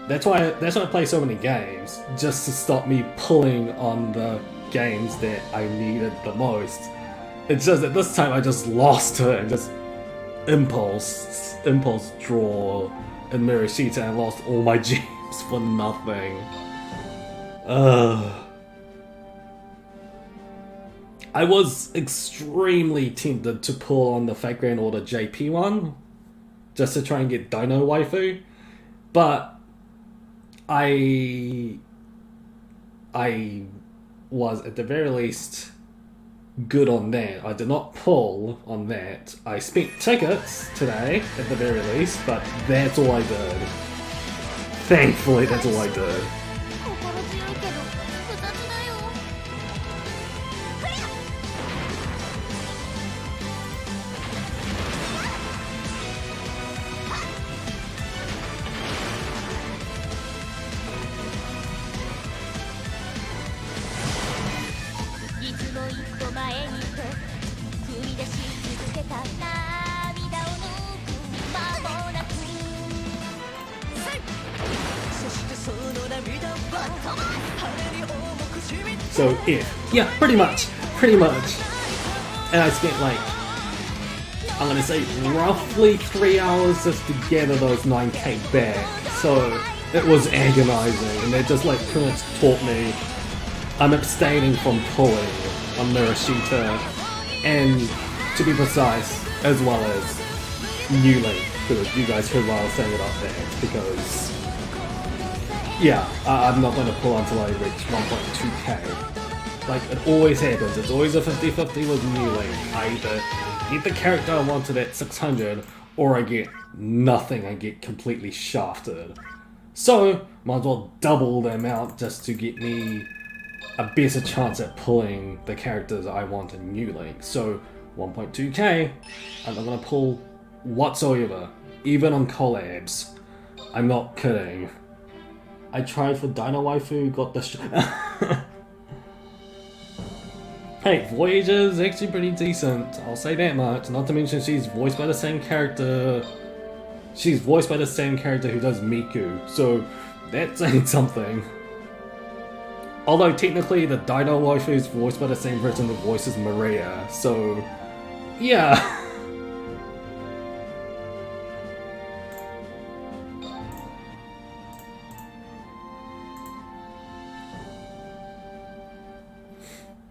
That's why I play so many games, just to stop me pulling on the games that I needed the most. It's just that this time I just lost it and just impulse draw in Mirashita and lost all my gems for nothing. I was extremely tempted to pull on the Fate Grand Order JP one, just to try and get Dino Waifu, but I was at the very least good on that. I did not pull on that. I spent tickets today at the very least, but that's all I did. Thankfully, that's all I did. So yeah, pretty much. And I spent like, I'm gonna say roughly 3 hours just to gather those 9k back. So it was agonizing, and they just like pretty much taught me I'm abstaining from pulling on Mirashita, and to be precise, as well as New Link, because you guys heard what I was saying about that, because yeah, I'm not going to pull until I reach 1.2k. Like, it always happens. It's always a 50-50 with New Link. I either get the character I wanted at 600, or I get nothing. I get completely shafted. So, might as well double the amount just to get me a better chance at pulling the characters I want in New Link. So, 1.2k, I'm not going to pull whatsoever, even on collabs. I'm not kidding. I tried for Dino Waifu, got the Hey, Voyager's actually pretty decent, I'll say that much. Not to mention she's voiced by the same character. She's voiced by the same character who does Miku, so that's saying something. Although technically the Dino Waifu is voiced by the same person who voices Maria, so yeah.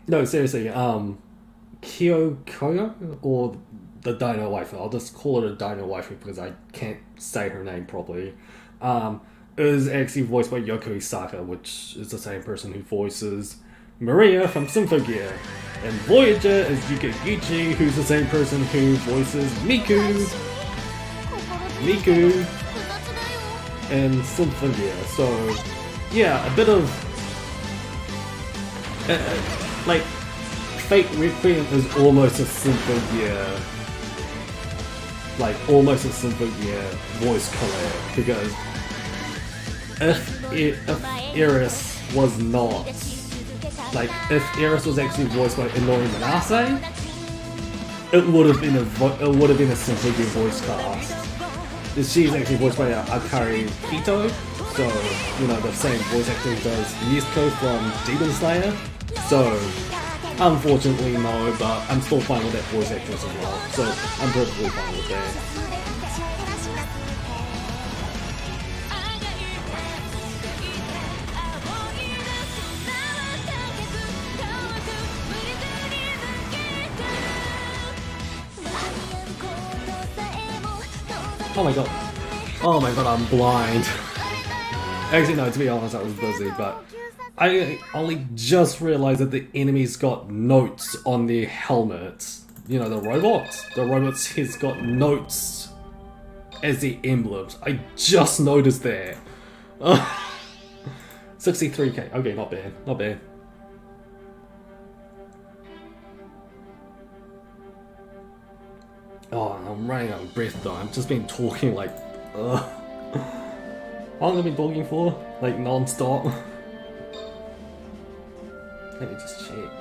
No, seriously, Koyo or the Dino Waifu, I'll just call it a Dino Waifu because I can't say her name properly, is actually voiced by Yoko Isaka, which is the same person who voices Maria from Symphogear. And Voyager is Yuka Guichi, who's the same person who voices Miku in Symphogear. So, yeah, a bit of... like, Fate Requiem is almost a Symphogear... like, almost a Symphogear voice collab, because if Eris was not... like, if Eris was actually voiced by Inori Manase, it would have been a Symphogear voice cast. She's actually voiced by Akari Hito, so, you know, the same voice actor who does Mizuko from Demon Slayer. So, unfortunately no, but I'm still fine with that voice actress as well, so I'm perfectly fine with that. Oh my god, I'm blind. Actually no, to be honest I was busy, but I only just realized that the enemies got notes on their helmets. You know, the robots? The robots has got notes as their emblems. I just noticed that. 63k, okay, not bad, not bad. Oh, I'm running out of breath though. I've just been talking like, how long have I been talking for? Like non-stop? Let me just check.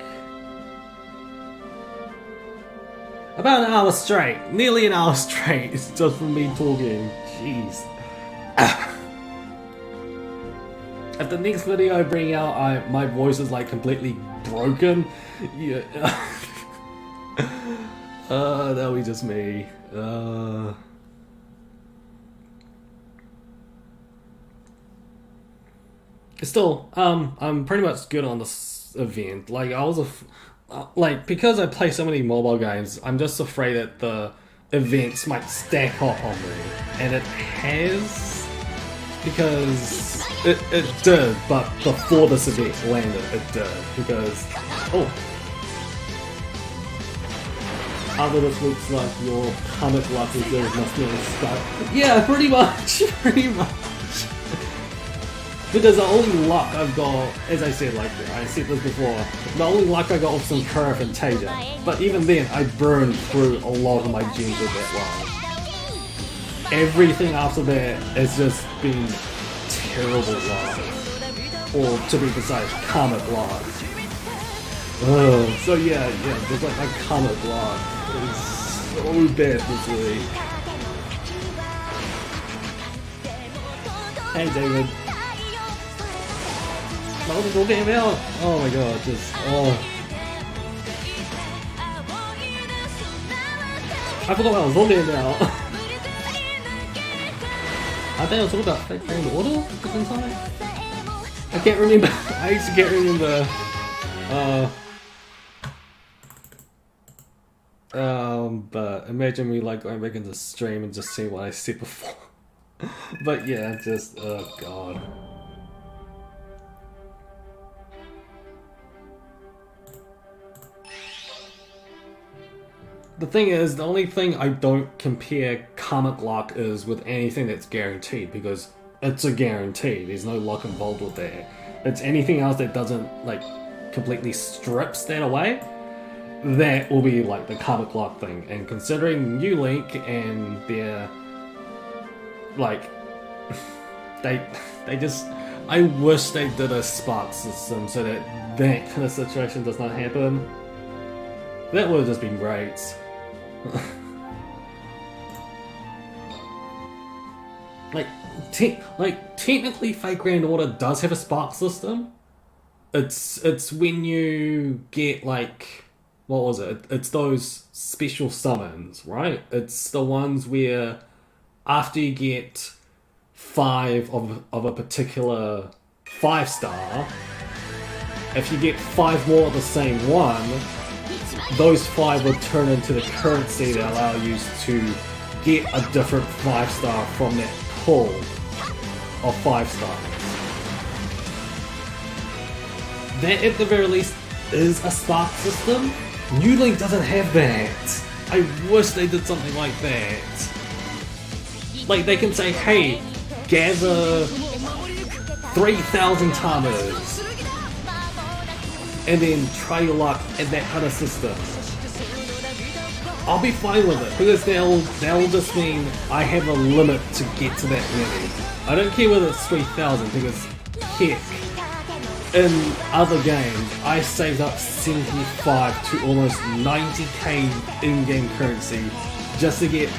About an hour straight. Nearly an hour straight. It's just from me talking. Jeez. If the next video I bring out, my voice is like completely broken. Yeah. That'll be just me. Still, I'm pretty much good on this event. Like, I was like, because I play so many mobile games, I'm just afraid that the events might stack up on me. And it has, because it did, but before this event landed, it did. Because, oh. Other this looks like your comic luck reserve must be stuck. Yeah, pretty much, pretty much. Because the only luck I've got, as I said, like I said this before, the only luck I got was some Curve and Taja. But even then, I burned through a lot of my gems with that run. Everything after that has just been terrible luck. Or to be precise, comic luck. So yeah, just like my comic luck is so bad this week. Hey David. Multiple game out! Oh my god, just, I forgot what I was talking about! I think I was talking about Fate Grand Order at the time? I can't remember, I actually can't remember, but imagine me like going back into the stream and just seeing what I said before. But yeah, just, oh god. The thing is, the only thing I don't compare comic luck is with anything that's guaranteed, because it's a guarantee. There's no luck involved with that. It's anything else that doesn't, like, completely strips that away. that will be like the karmic lock thing. And considering New Link and their like they just, I wish they did a spark system so that that kind of situation does not happen. That would have just been great. Technically Fate Grand Order does have a spark system. It's when you get like, what was it? It's those special summons, right? It's the ones where after you get 5 of a particular 5-star, if you get 5 more of the same one, those 5 will turn into the currency that allow you to get a different 5-star from that pool of 5-stars. That at the very least is a spark system. New Link doesn't have that. I wish they did something like that. Like they can say, hey, gather 3,000 Tamas and then try your luck in that kind of system. I'll be fine with it because they'll just mean I have a limit to get to that many. I don't care whether it's 3,000 because heck, in other games I saved up 75 to almost 90k in-game currency just to get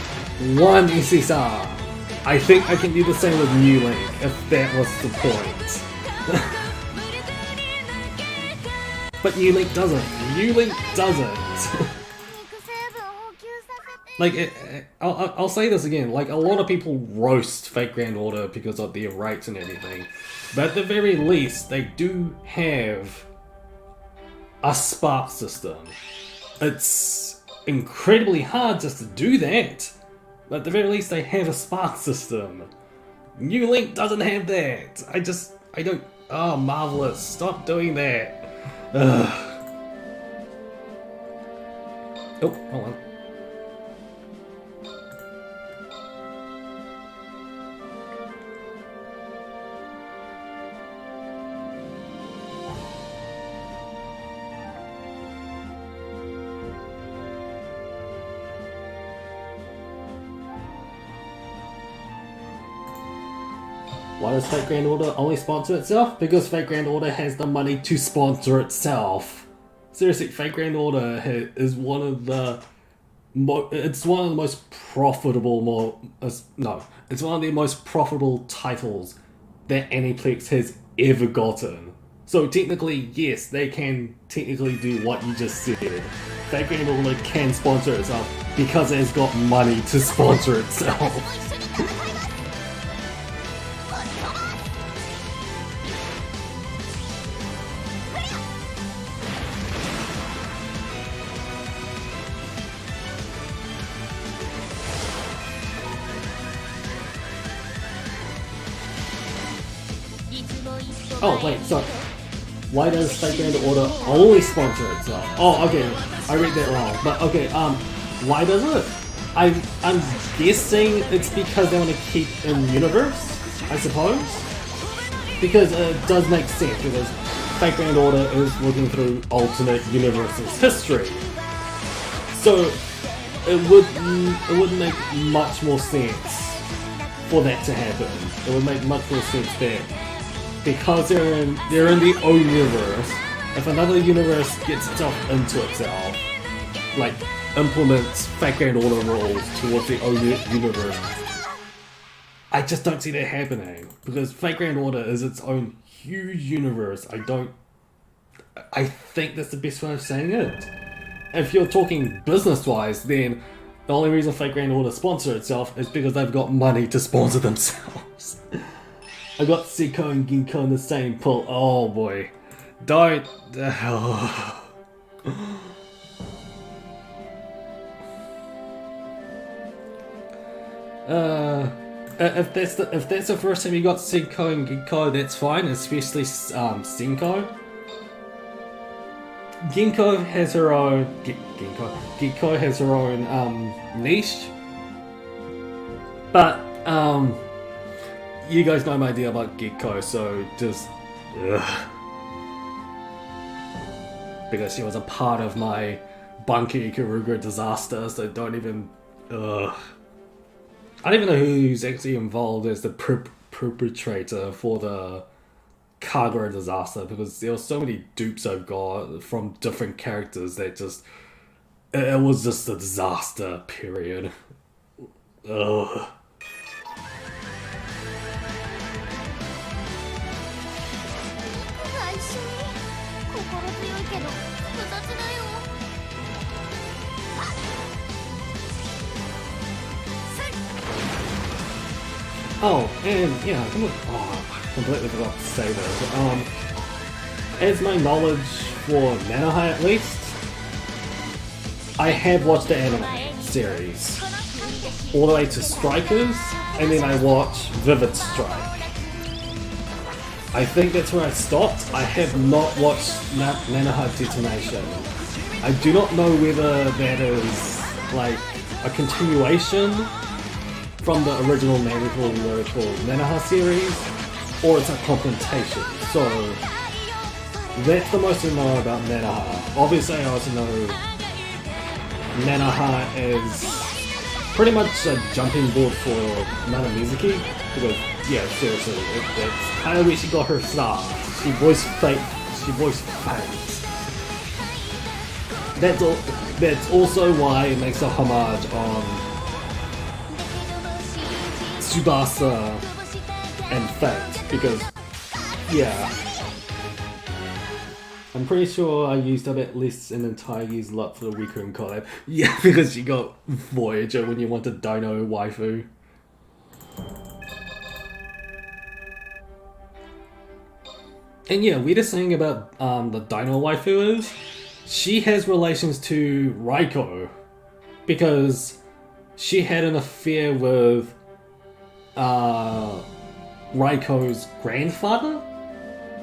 one SSR. I think I can do the same with New Link if that was the point. But New Link doesn't. New Link doesn't. Like, I'll say this again, like, a lot of people roast Fate Grand Order because of their rates and everything, but at the very least, they do have a spark system. It's incredibly hard just to do that, but at the very least, they have a spark system. New Link doesn't have that. I don't, oh, Marvelous, stop doing that. Ugh. Oh, hold on. Why does Fate Grand Order only sponsor itself? Because Fate Grand Order has the money to sponsor itself. Seriously, Fate Grand Order is one of the most profitable it's one of the most profitable titles that Aniplex has ever gotten. So technically, yes, they can technically do what you just said. Fate Grand Order can sponsor itself because it has got money to sponsor itself. Oh wait, sorry. Why does Fate Grand Order only sponsor itself? Oh, okay, I read that wrong. But okay, why does it? I'm guessing it's because they want to keep in universe, I suppose. Because it does make sense because Fate Grand Order is looking through alternate universes history. So it would make much more sense for that to happen. It would make much more sense that because they're in the own universe, if another universe gets itself into itself, like implements Fate Grand Order rules towards the own universe, I just don't see that happening because Fate Grand Order is its own huge universe. I think that's the best way of saying it. If you're talking business-wise, then the only reason Fate Grand Order sponsor itself is because they've got money to sponsor themselves. I got Seiko and Ginkgo in the same pool. Oh boy. Don't. If that's the first time you got Seiko and Ginkgo, that's fine, especially Senko. Ginkgo has her own. Ginkgo has her own niche. But you guys know my idea about Ginkgo, so just because she was a part of my Bunky Karuga disaster, so don't even... Ugh. I don't even know who's actually involved as the perpetrator for the Kagura disaster, because there were so many dupes I've got from different characters that just... It was just a disaster, period. Ugh. Oh, and yeah, I completely forgot to say this. As my knowledge for Nanoha at least, I have watched the anime series all the way to Strikers, and then I watched Vivid Strike. I think that's where I stopped. I have not watched Nanoha Detonation. I do not know whether that is like a continuation from the original lyrical Nanoha series, or it's a complementation. So that's the most I know about Nanoha. Obviously, I also know Nanoha is pretty much a jumping board for Nanamizuki, because yeah, seriously, that's kind of where she got her start. She voiced Fate. That's also why it makes a homage on Tsubasa and Fate, because yeah, I'm pretty sure I used up at least an entire year's lot for the Rikun collab. Yeah, because you got Voyager when you wanted Dino waifu. And yeah, weirdest thing about the Dino waifu is she has relations to Raiko, because she had an affair with Raiko's grandfather,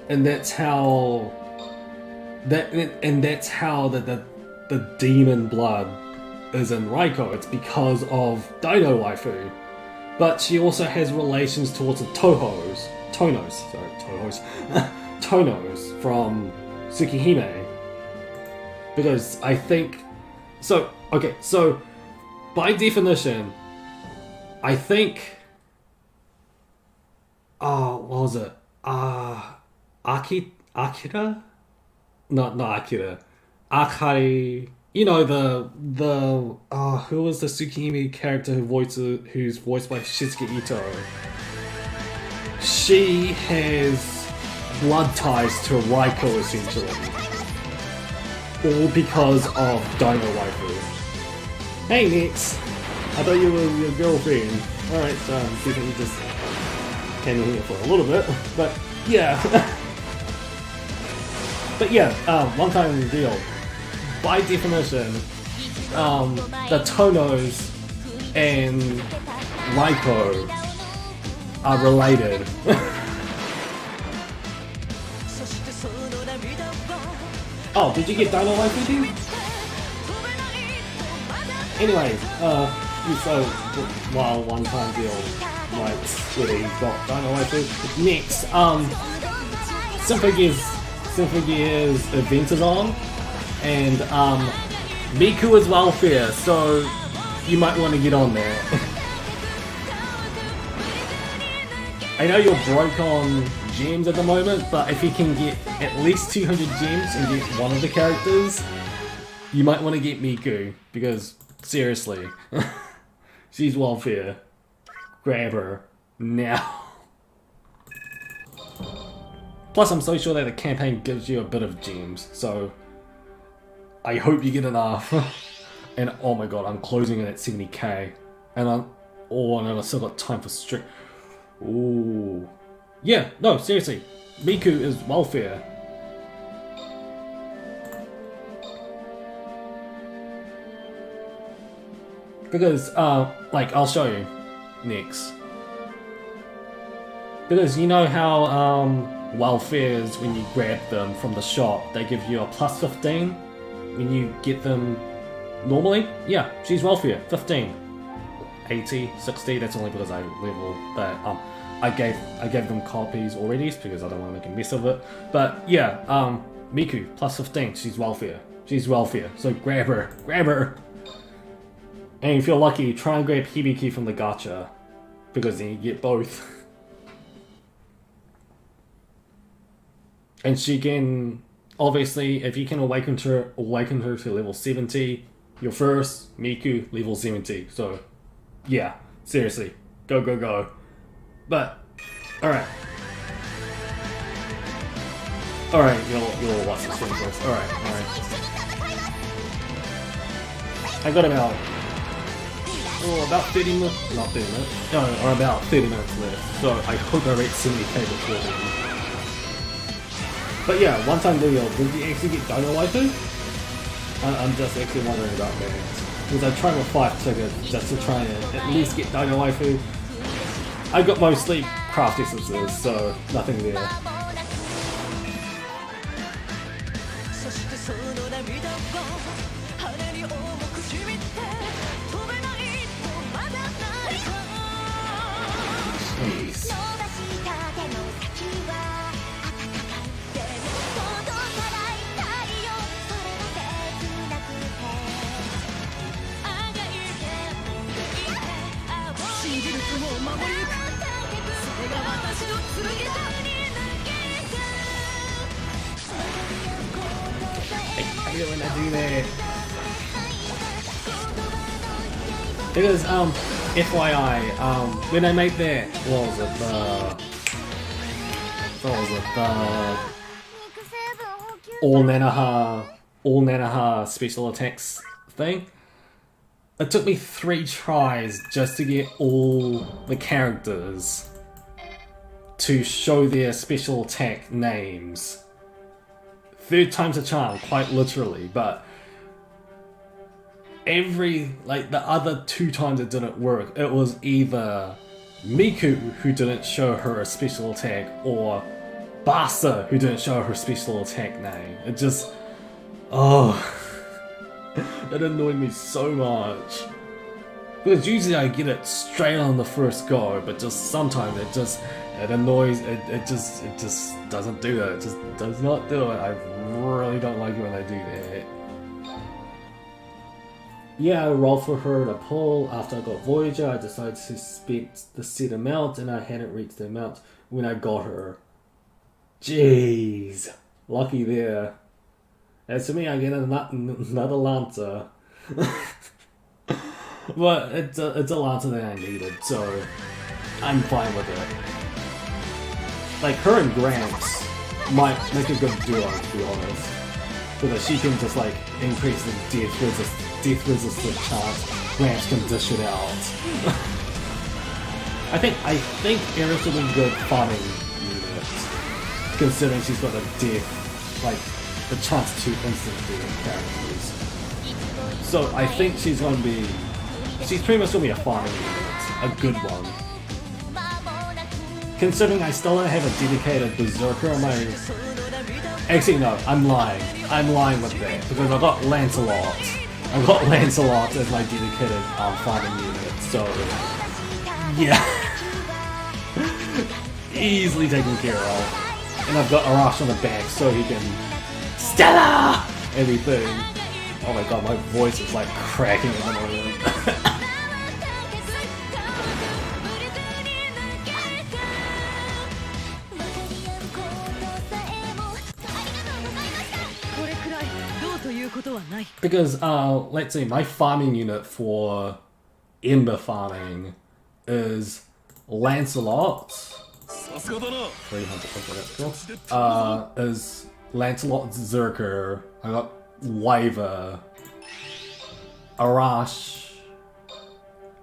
and that's how the demon blood is in Raiko. It's because of Dino waifu, but she also has relations towards the Tonos from Tsukihime, because I think so. Okay, so by definition, I think. Oh, what was it? Akira? Not Akira. Akari. You know, who was the Tsukihime character who's voiced by Shizuke Ito? She has blood ties to Raiko, essentially. All because of Dino waifu. Hey, Nix! I thought you were your girlfriend. Alright, so I'm definitely just hanging here for a little bit, but yeah. But yeah, one time reveal. By definition, the Tonos and Raiko are related. Oh, did you get Dino waifu too? Anyway, so while one time deal writes whether he got Dino waifu. Next, Symphogear's event is on, and Miku is welfare, so you might want to get on there. I know you're broke on gems at the moment, but if you can get at least 200 gems and get one of the characters, you might want to get Miku, because seriously, she's welfare. Grab her now. Plus, I'm so sure that the campaign gives you a bit of gems, so I hope you get enough. And oh my god, I'm closing it at 70k, and I still got time for strict. Ooh, yeah, no, seriously, Miku is welfare. Because, like, I'll show you next. Because you know how, welfares, when you grab them from the shop, they give you a plus 15 when you get them normally? Yeah, she's welfare, 15. 80, 60, that's only because I leveled, but, I gave them copies already because I don't want to make a mess of it. But yeah, Miku, plus 15, she's welfare. She's wealthier, so grab her. Grab her! And if you're lucky, try and grab Hibiki from the gacha. Because then you get both. And she can... Obviously, if you can awaken her to level 70, you're first, Miku, level 70. So, yeah, seriously. Go, go, go. But, alright. Alright, you'll watch this thing first. Alright. I got about 30 minutes, not 30 minutes, no, or about 30 minutes left. So I hope I reach 70k before then. But yeah, one time video, did you actually get Dino Waifu? I'm just actually wondering about that. Because I tried with 5 tickets just to try and at least get Dino Waifu. I got mostly craft essences, so nothing there. Jeez. I really want to do that. Because, FYI, when I made that, what was it, all Nanoha special attacks thing, it took me 3 tries just to get all the characters to show their special attack names. 3rd time's a charm, quite literally, but the other 2 times it didn't work, it was either Miku who didn't show her a special attack, or Basa who didn't show her special attack name. It just... oh... it annoyed me so much. Because usually I get it straight on the first go, but just sometimes it annoys, it just doesn't do that. It just does not do it. I really don't like it when I do that. Yeah, I rolled for her to pull. After I got Voyager, I decided to spend the set amount, and I hadn't reached the amount when I got her. Jeez. Lucky there. As for me, I get another Lancer. But it's a Lancer that I needed, so I'm fine with it. Like, her and Gramps might make a good duo, to be honest. Because she can just, like, increase the death resistant chance. Gramps can dish it out. I think Eris will be a good farming unit. Considering she's got a death, like, the chance to instant death characters. So I think she's pretty much gonna be a farming unit. A good one. Considering I still don't have a dedicated Berserker on my... Actually no, I'm lying. I'm lying with that, because I got Lancelot. I got Lancelot as my dedicated farming unit, so... yeah. Easily taken care of. And I've got Arash on the back, so he can... Stella! Everything. Oh my god, my voice is like cracking at the moment. Because, let's see, my farming unit for Ember farming is Lancelot. 300, okay, that's cool. Is Lancelot Zerker. I got Wyver, Arash,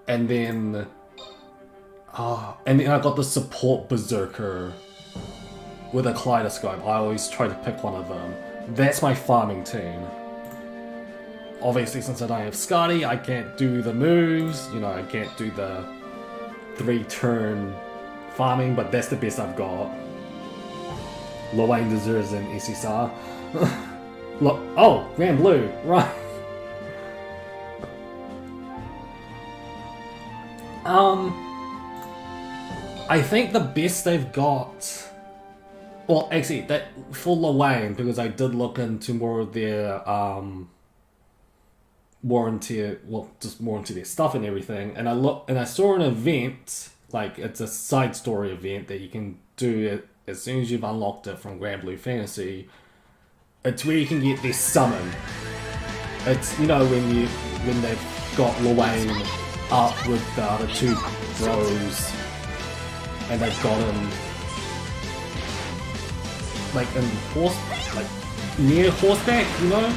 and then I got the support Berserker with a Kaleidoscope. I always try to pick one of them. That's my farming team. Obviously, since I don't have Scotty, I can't do the moves, you know, I can't do the 3-turn farming, but that's the best I've got. Lowain deserves an Isisa. Look, oh, Grand Blue, right. I think the best they've got Well, actually, that for Lil because I did look into more of their just more into their stuff and everything, and I saw an event, like it's a side story event that you can do it as soon as you've unlocked it from Grand Blue Fantasy. It's where you can get this summon. It's, you know, when they've got Lil up with the other two bros, and they've got him like near horseback, you know?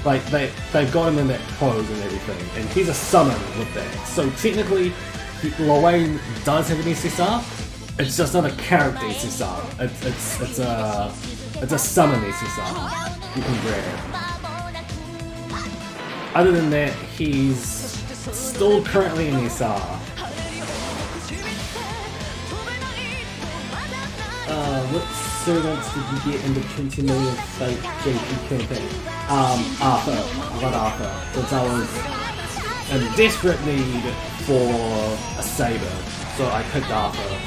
Like they've got him in that pose and everything, and he's a summon with that. So technically, Lil does have an SSR. It's just not a character SSR. It's a summon SSR you can grab. Other than that, he's still currently in SR. What servants did you get in the 20 million fake JP campaign? Arthur. I got Arthur. Since I was in desperate need for a saber, so I picked Arthur.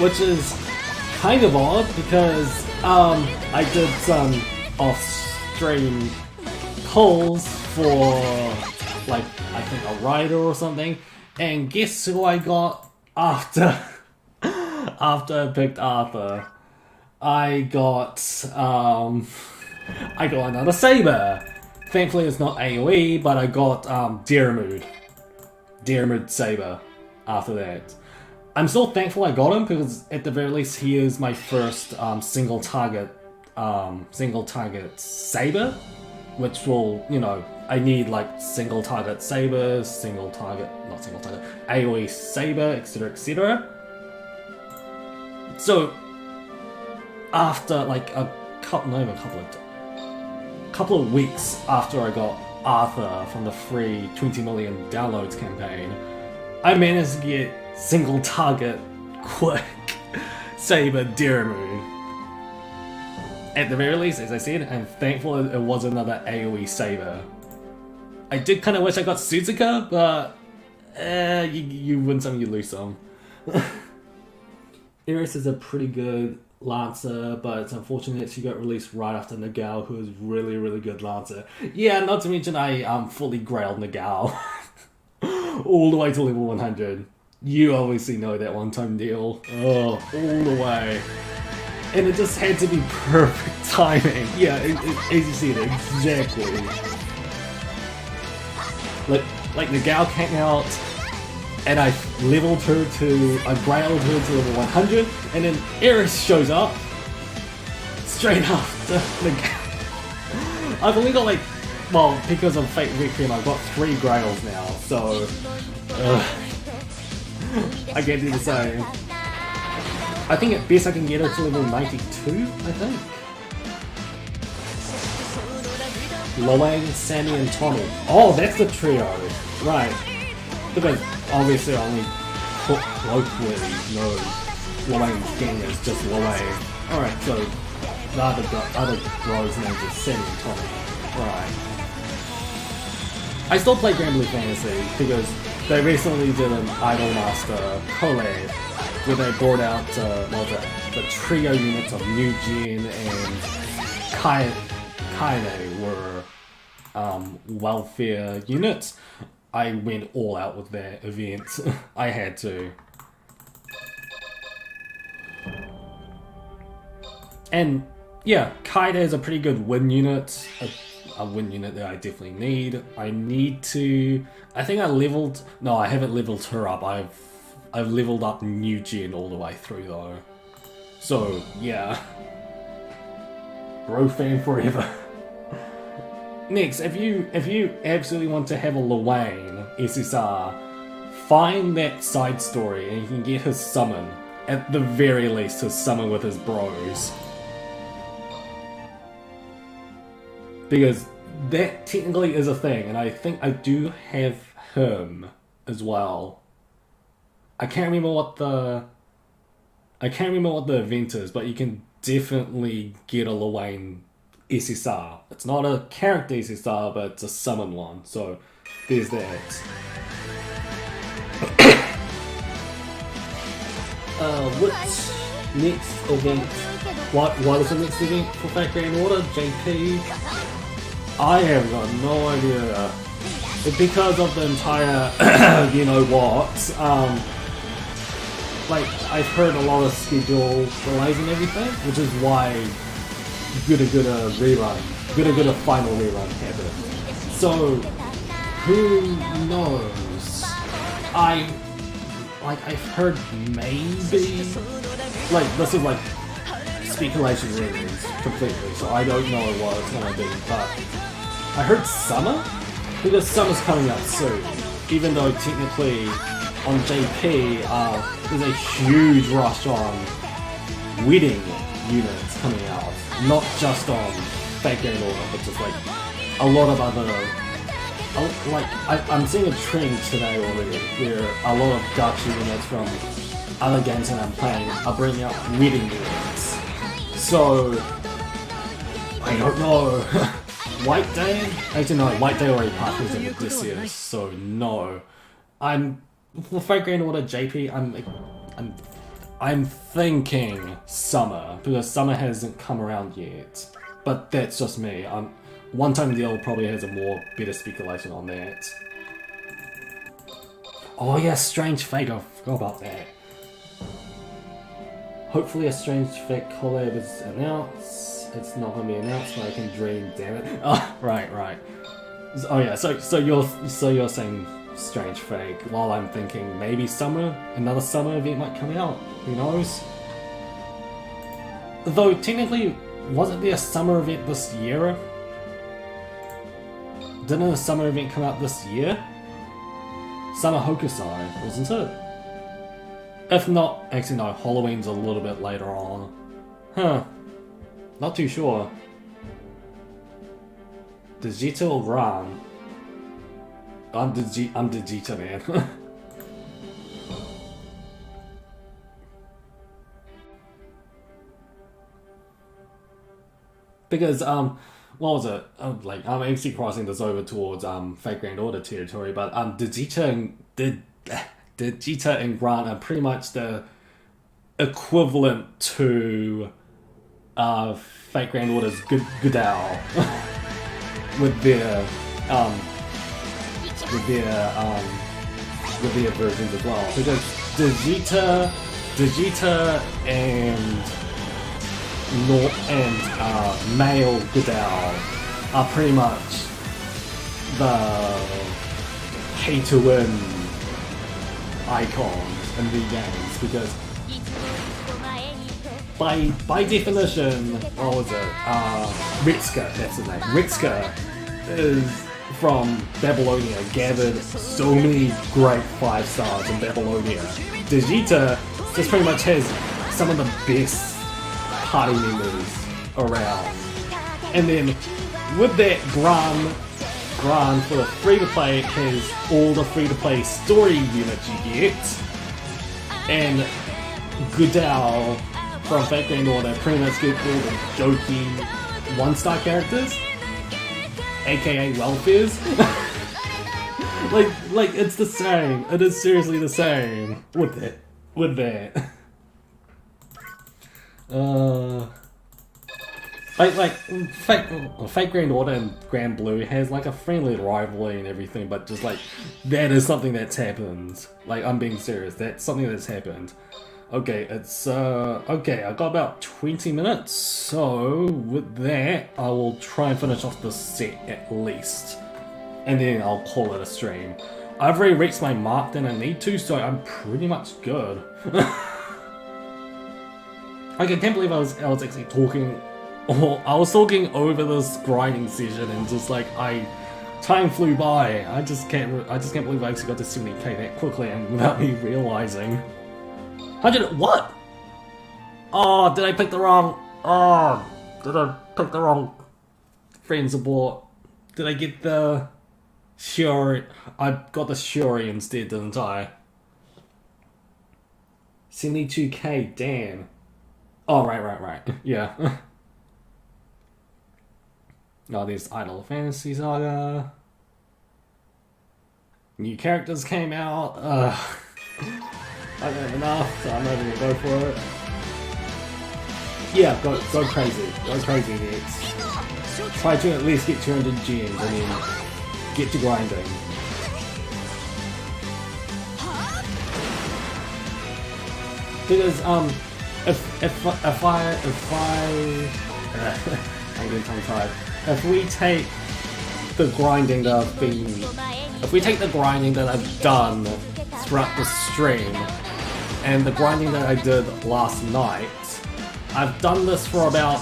Which is kind of odd because I did some off-stream polls for, like, I think a rider or something, and guess who I got after I picked Arthur? I got another saber. Thankfully it's not AoE, but I got Deramud saber after that. I'm still thankful I got him because at the very least he is my first single target saber, which will, you know, I need like single target sabers, AoE saber, etc. So after like a couple of weeks after I got Arthur from the free 20 million downloads campaign, I managed to get single target quick saber Deramud. At the very least, as I said, I'm thankful it was another AoE saber. I did kind of wish I got Suzuka, but you win some, you lose some. Iris is a pretty good Lancer, but it's unfortunate she got released right after Nagao, who is really, really good Lancer. Yeah, not to mention I fully grailed Nagao all the way to level 100. You obviously know that one-time deal. Oh, all the way. And it just had to be perfect timing. Yeah, as you said, exactly. Like Nagao came out, and I grailed her to level 100, and then Eris shows up straight after Nagao. I've only got because of Fate Requiem, I've got 3 grails now, so I can't do the same. I think at best I can get her to level 92, I think. Loang, Sammy, and Tommy. Oh, that's the trio. Right. Because obviously I only locally know Loang's gang is just Loang. Alright, so the other bros' names are Sammy and Tommy. Right. I still play Grand Blue Fantasy because they recently did an Idolmaster collab where they brought out the trio units of New Gen and Kaine were welfare units. I went all out with that event. I had to. And yeah, Kaide is a pretty good win unit. A win unit that I definitely need. I think I leveled... No, I haven't leveled her up. I've leveled up New Gen all the way through though. So, yeah. Bro fan forever. Next, if you absolutely want to have a Luane SSR, find that side story and you can get his summon. At the very least, his summon with his bros. Because that technically is a thing, and I think I do have him as well. I can't remember what the event is, but you can definitely get a Luane SSR. It's not a character SSR, but it's a summon one. So there's that. Which next event? What is the next event for Fate Grand Order? JP? I have got no idea. It's because of the entire, you know what, like, I've heard a lot of schedule delays and everything, which is why Gura Gura final rerun happened. So, who knows? I've heard maybe, like, this is like speculation rumors completely, so I don't know what it's gonna be, but I heard summer? Because summer's coming up soon, even though technically on JP there's a huge rush on wedding units coming out, not just on Fate Grand Order, but just like a lot of other. I'm seeing a trend today already where a lot of gacha units from other games that I'm playing are bringing out wedding units. So I don't know. White Day? Actually no, White Day already partners in with this year, so no. For Fate Grand Order JP, I'm thinking summer, because summer hasn't come around yet. But that's just me. One Time Deal probably has a better speculation on that. Oh yeah, Strange Fate, I forgot about that. Hopefully a Strange Fate collab is announced. It's not gonna be announced, but I can dream, damn it. Oh, right. Oh yeah, so you're saying Strange Fate, while I'm thinking maybe another summer event might come out, who knows? Though technically, wasn't there a summer event this year? Didn't a summer event come out this year? Summer Hokusai, wasn't it? If not, actually no, Halloween's a little bit later on. Huh. Not too sure. Digita or Gran? I'm Digita, man. Because, what was it? I'm actually crossing this over towards Fate Grand Order territory, but Digita and Grant are pretty much the equivalent to Fate Grand Order's Goodao with their versions as well. Because Digita and male Goodao are pretty much the pay-to-win icons in the games, because by definition, what was it? Ritsuka, that's his name. Ritsuka is from Babylonia, gathered so many great 5 stars in Babylonia. Digita just pretty much has some of the best party members around. And then with that, Gran for the free-to-play has all the free-to-play story units you get. And Goodao from Fate Grand Order pretty much get all the jokey 1-star characters, aka welfares. like it's the same. It is seriously the same with that. Fate Grand Order and Grand Blue has like a friendly rivalry and everything, but just like that is something that's happened. Like, I'm being serious. That's something that's happened. Okay, okay, I got about 20 minutes, so with that, I will try and finish off this set at least. And then I'll call it a stream. I've already reached my mark that I need to, so I'm pretty much good. Like, I can't believe I was actually talking, I was talking over this grinding session and just like, time flew by. I just can't believe I actually got to 70k that quickly and without me realizing. What? Oh, did I pick the wrong... Oh, did I pick the wrong friend support? Did I get the... Shiori? I got the Shiori instead, didn't I? 72k, damn. Oh, right. Yeah. Oh, there's Idol Fantasy Saga. New characters came out. I don't have enough, so I'm not gonna go for it. Yeah, go crazy. Go crazy next. Try to at least get 200 gems and then get to grinding. Because if I'm getting tongue-tied. If we take the grinding that I've done throughout the stream and the grinding that I did last night, I've done this for about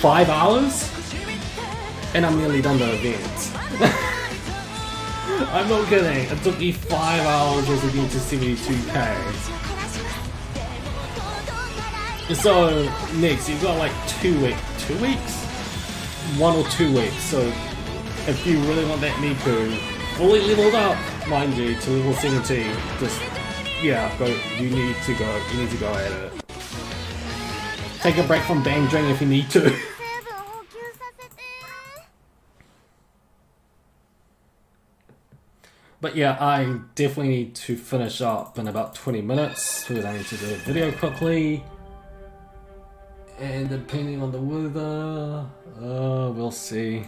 5 hours and I'm nearly done the event. I'm not kidding, it took me 5 hours just to get to 72k. So next you've got like 2 weeks? 1 or 2 weeks, so if you really want that Miku fully leveled up, mind you, to level 17, just, yeah, you need to go at it. Take a break from Bang Drink if you need to. But yeah, I definitely need to finish up in about 20 minutes, because I need to do a video quickly. And depending on the weather, we'll see.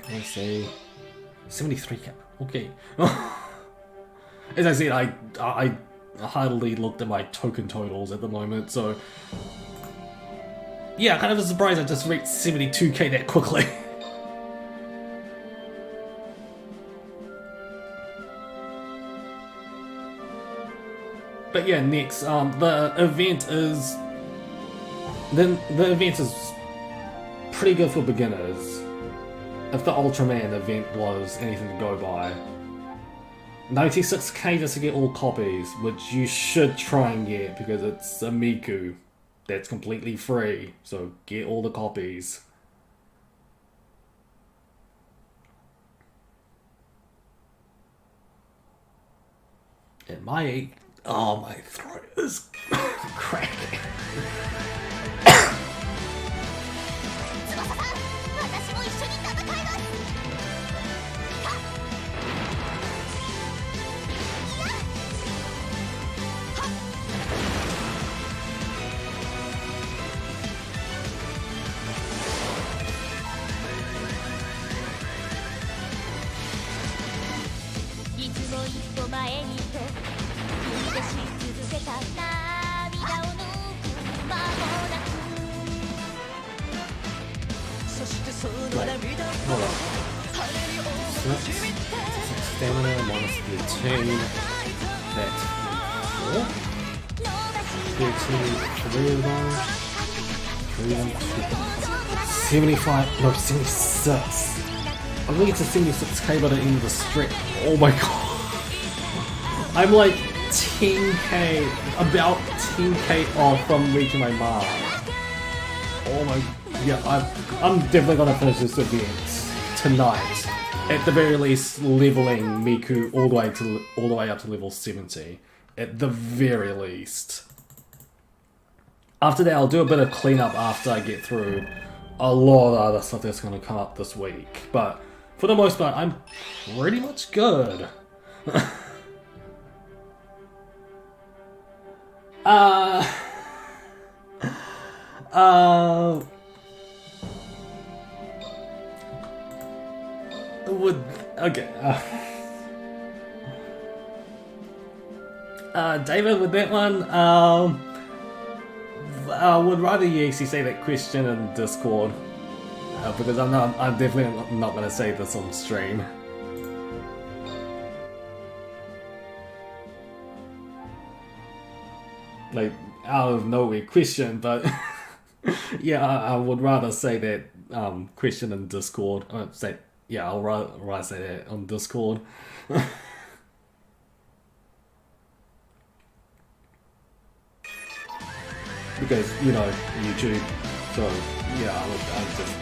73k, okay. As I said, I hardly looked at my token totals at the moment, so yeah, kind of a surprise I just reached 72k that quickly. But yeah, next, the event is pretty good for beginners. If the Ultraman event was anything to go by. 96k just to get all copies, which you should try and get because it's a Miku that's completely free, so get all the copies. And my throat is cracking. Stamina minus 13. That's 4. 13, 3 of those. 3 of them, 75, no, 76. I'm gonna get to 76k by the end of the stretch. Oh my god. I'm like 10k, about 10k off from reaching my mark. Oh my, yeah, I'm definitely gonna finish this event tonight. At the very least, leveling Miku all the way up to level 70. At the very least. After that, I'll do a bit of cleanup after I get through a lot of other stuff that's gonna come up this week. But for the most part, I'm pretty much good. David, with that one, I would rather you actually say that question in Discord, because I'm definitely not going to say this on stream. Like, out of nowhere question, but yeah, I would rather say that question in Discord. I'll rather say that on Discord. Because, you know, YouTube, so yeah, I'm just...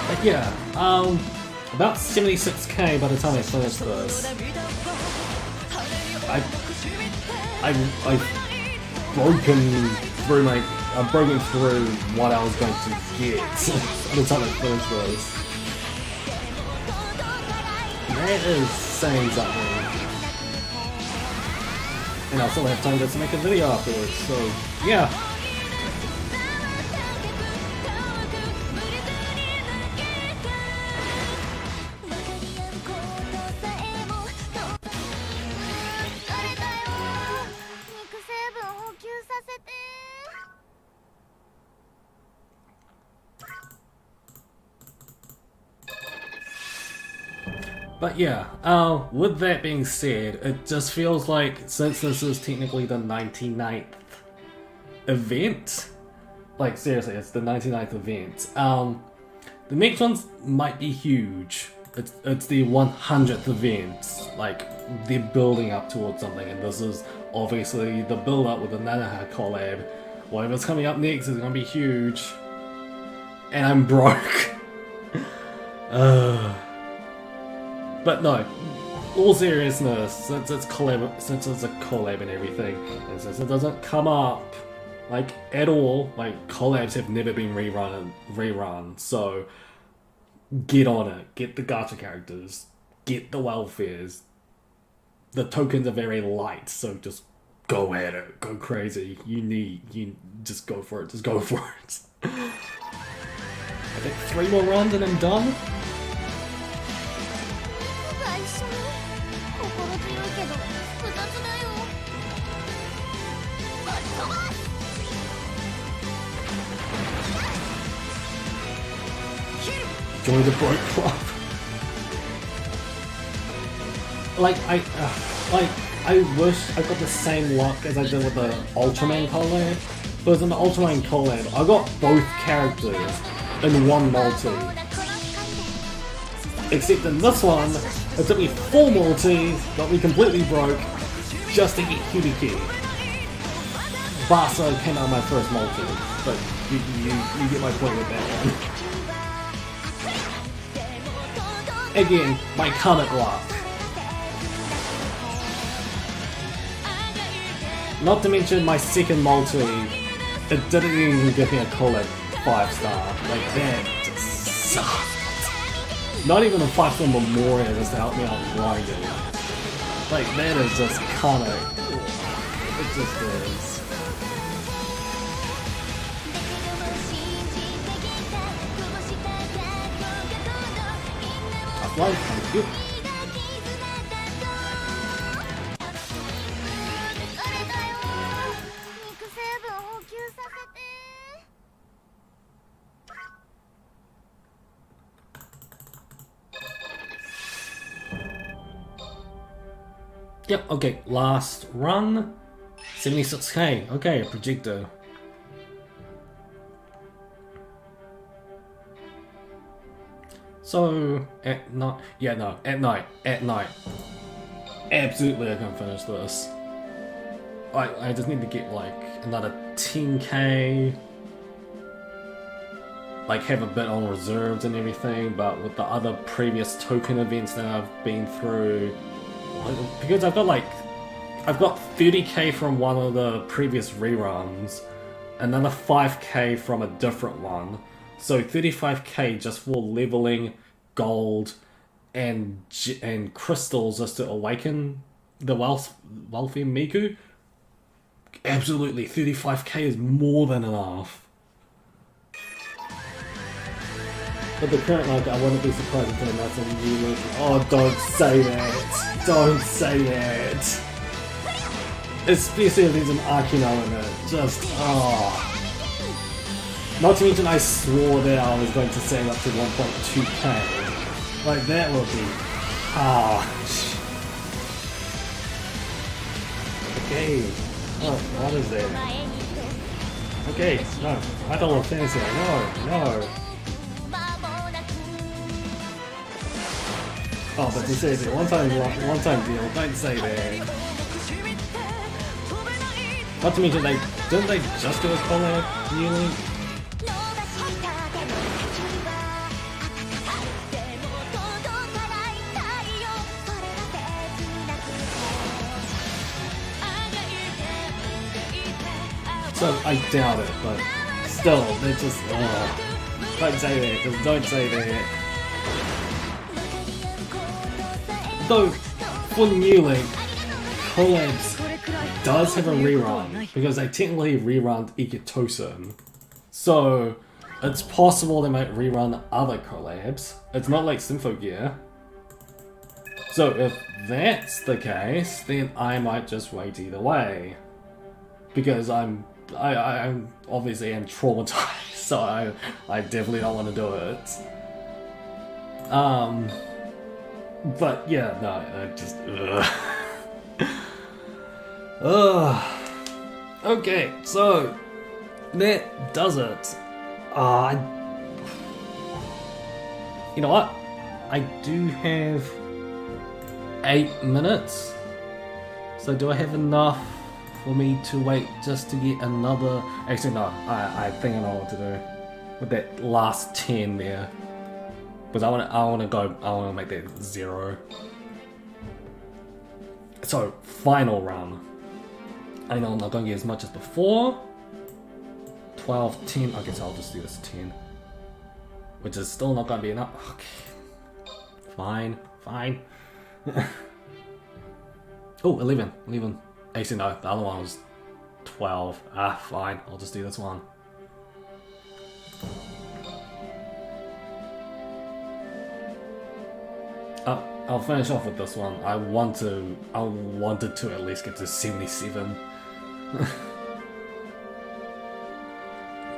But yeah, about 76k by the time I finish this. I've broken through what I was going to get by the time I finished this. That is saying something. And I still have time to make a video afterwards, so yeah. But yeah, with that being said, it just feels like, since this is technically the 99th event, like seriously, it's the 99th event, the next ones might be huge. It's the 100th event, like, they're building up towards something, and this is obviously the build-up with the Nanoha collab. Whatever's coming up next is gonna be huge. And I'm broke. But no, all seriousness, since it's a collab and everything, and since it doesn't come up like at all, like collabs have never been rerun, so get on it, get the gacha characters, get the welfares. The tokens are very light, so just go at it, go crazy. You just go for it, just go for it. I think 3 more runs and I'm done. Join the Bro Club. I wish I got the same luck as I did with the Ultraman collab. Because in the Ultraman collab, I got both characters in one multi. Except in this one, it took me 4 multis, got me completely broke, just to get Hibiki. Basa came out of my first multi, but you get my point with that one. Again, my comic luck. Not to mention my second multi, it didn't even give me a collab 5-star. Like, that just sucked. Not even a 5-star memorial just to help me out grinding. Like, that is just comic. It just is. Life, thank you. Yep, okay, last run. 76k, okay, a projector. So, at night, at night. Absolutely I can finish this. I just need to get like another 10k. Like have a bit on reserves and everything, but with the other previous token events that I've been through, because I've got 30k from one of the previous reruns, another 5k from a different one. So 35k just for leveling gold and crystals just to awaken the wealthy Miku. Absolutely, 35k is more than enough. But the current market, I wouldn't be surprised if they announce a new link. Oh, don't say that! Don't say that! Especially if there's an Akino in it. Just, oh. Not to mention I swore that I was going to save up to 1.2k. Like, that would be harsh. Okay. Oh, what is that? Okay, no. I don't want fantasy. No. Oh, but this is it. One time deal. Don't say that. Not to mention didn't they just do a collab New Link? So I doubt it, but still, they're just don't say that, just don't say that. Though for New Link, collabs does have a rerun, because they technically rerun Detonation. So it's possible they might rerun other collabs. It's not like Symphogear. So if that's the case, then I might just wait either way. Because I'm obviously am traumatized, so I definitely don't want to do it. But yeah, no, I just Okay, so that does it. You know what? I do have 8 minutes. So do I have enough for me to wait just to get another... Actually no, I think I know what to do with that last 10 there. Because I want to make that 0. So, final run. I know I'm not going to get as much as before. 12, 10, I guess I'll just do this 10. Which is still not going to be enough. Okay. Fine. Oh, 11. Actually no, the other one was 12. Fine, I'll just do this one. I'll finish off with this one. I wanted to at least get to 77.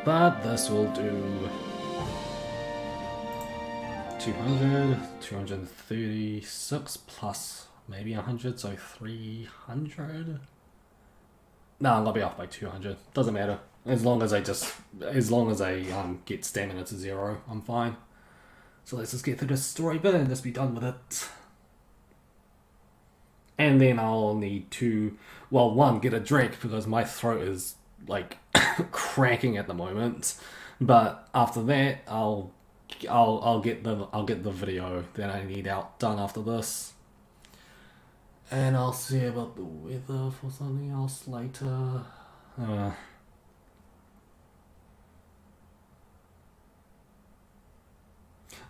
But this will do 200, 236 plus maybe 100, so 300. No, I'm gonna be off by 200. Doesn't matter. As long as I get stamina to 0, I'm fine. So let's just get through this story bit and just be done with it. And then I'll need to, well, one, get a drink because my throat is like cracking at the moment. But after that, I'll get the video that I need done after this. And I'll see about the weather for something else later.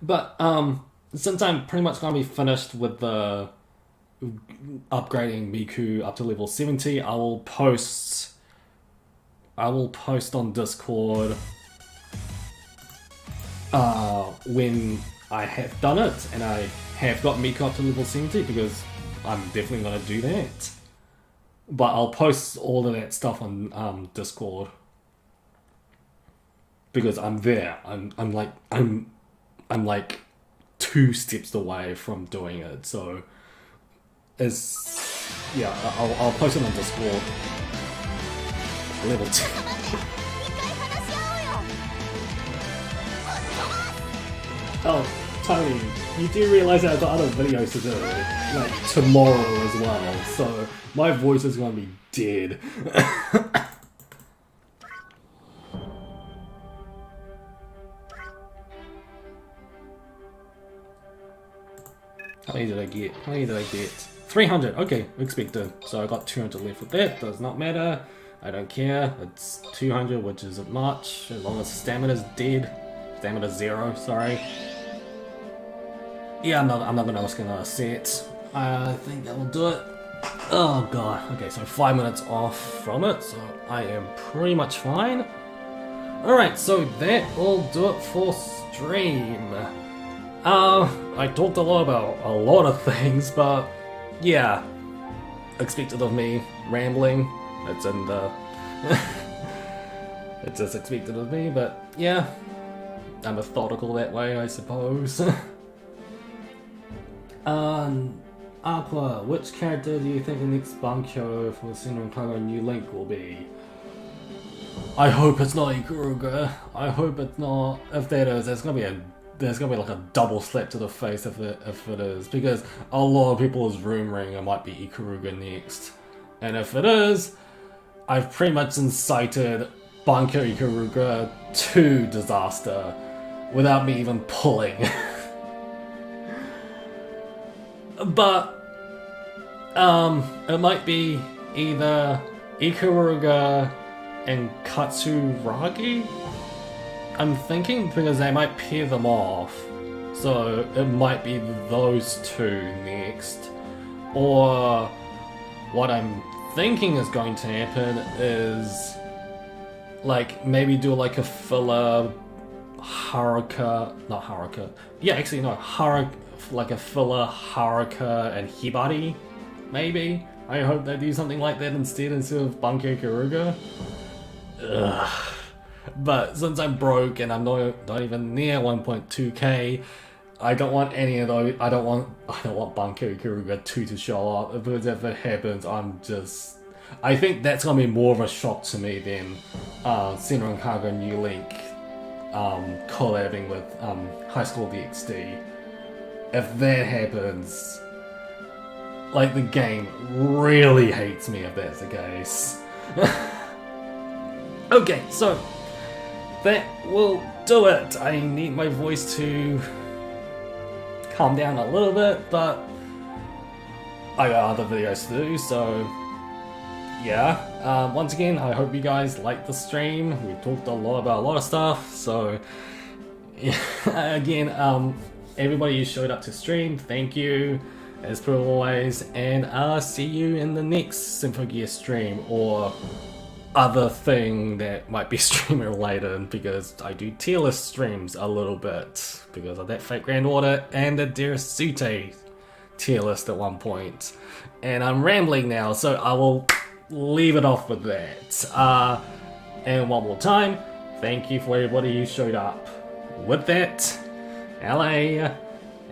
But since I'm pretty much gonna be finished with the upgrading Miku up to level 70, I will post on Discord when I have done it and I have got Miku up to level 70, because I'm definitely gonna do that. But I'll post all of that stuff on Discord because I'm there. I'm like 2 steps away from doing it, so I'll post it on Discord. Level 2. Oh, Tony, you do realise that I've got other videos to do, like tomorrow as well, so my voice is going to be dead. How many did I get? 300, okay, expected. So I got 200 left with that, does not matter. I don't care, it's 200, which isn't much, as long as stamina's dead. Stamina's 0, sorry. Yeah, I'm not gonna risk another set. I think that will do it. Oh god, okay, so 5 minutes off from it, so I am pretty much fine. Alright, so that will do it for stream. I talked a lot about a lot of things, but yeah, expected of me rambling. It's in the... it's just expected of me, but yeah, I'm methodical that way, I suppose. Aqua, which character do you think the next Bankyo for Senran Kagura New Link will be? I hope it's not Ikuruga. I hope it's not. If that is, there's gonna be like a double slap to the face if it is, because a lot of people is rumoring it might be Ikuruga next, and if it is, I've pretty much incited Banco Ikaruga to disaster without me even pulling. But it might be either Ikaruga and Katsuragi? I'm thinking because they might pair them off. So it might be those two next. Or what I'm thinking is going to happen is like maybe do like a filler like a filler Haruka and Hibari, maybe? I hope they do something like that instead of Banco Ikaruga. Ugh. But since I'm broke and I'm not even near 1.2k, I don't want any of those. I don't want Banco Ikaruga 2 to show up, because if it happens, I think that's gonna be more of a shock to me than Senran Kagura New Link collabing with High School DxD. If that happens, like, the game really hates me if that's the case. Okay, so that will do it. I need my voice to calm down a little bit, but I got other videos to do, so yeah. Once again, I hope you guys liked the stream. We talked a lot about a lot of stuff, so yeah. Again, everybody who showed up to stream, thank you, as per always, and I'll see you in the next Symphogear stream, or other thing that might be stream related, because I do tier list streams a little bit, because of that Fate Grand Order and the Dearasute tier list at one point. And I'm rambling now, so I will leave it off with that. And one more time, thank you for everybody who showed up. With that, LA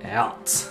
out.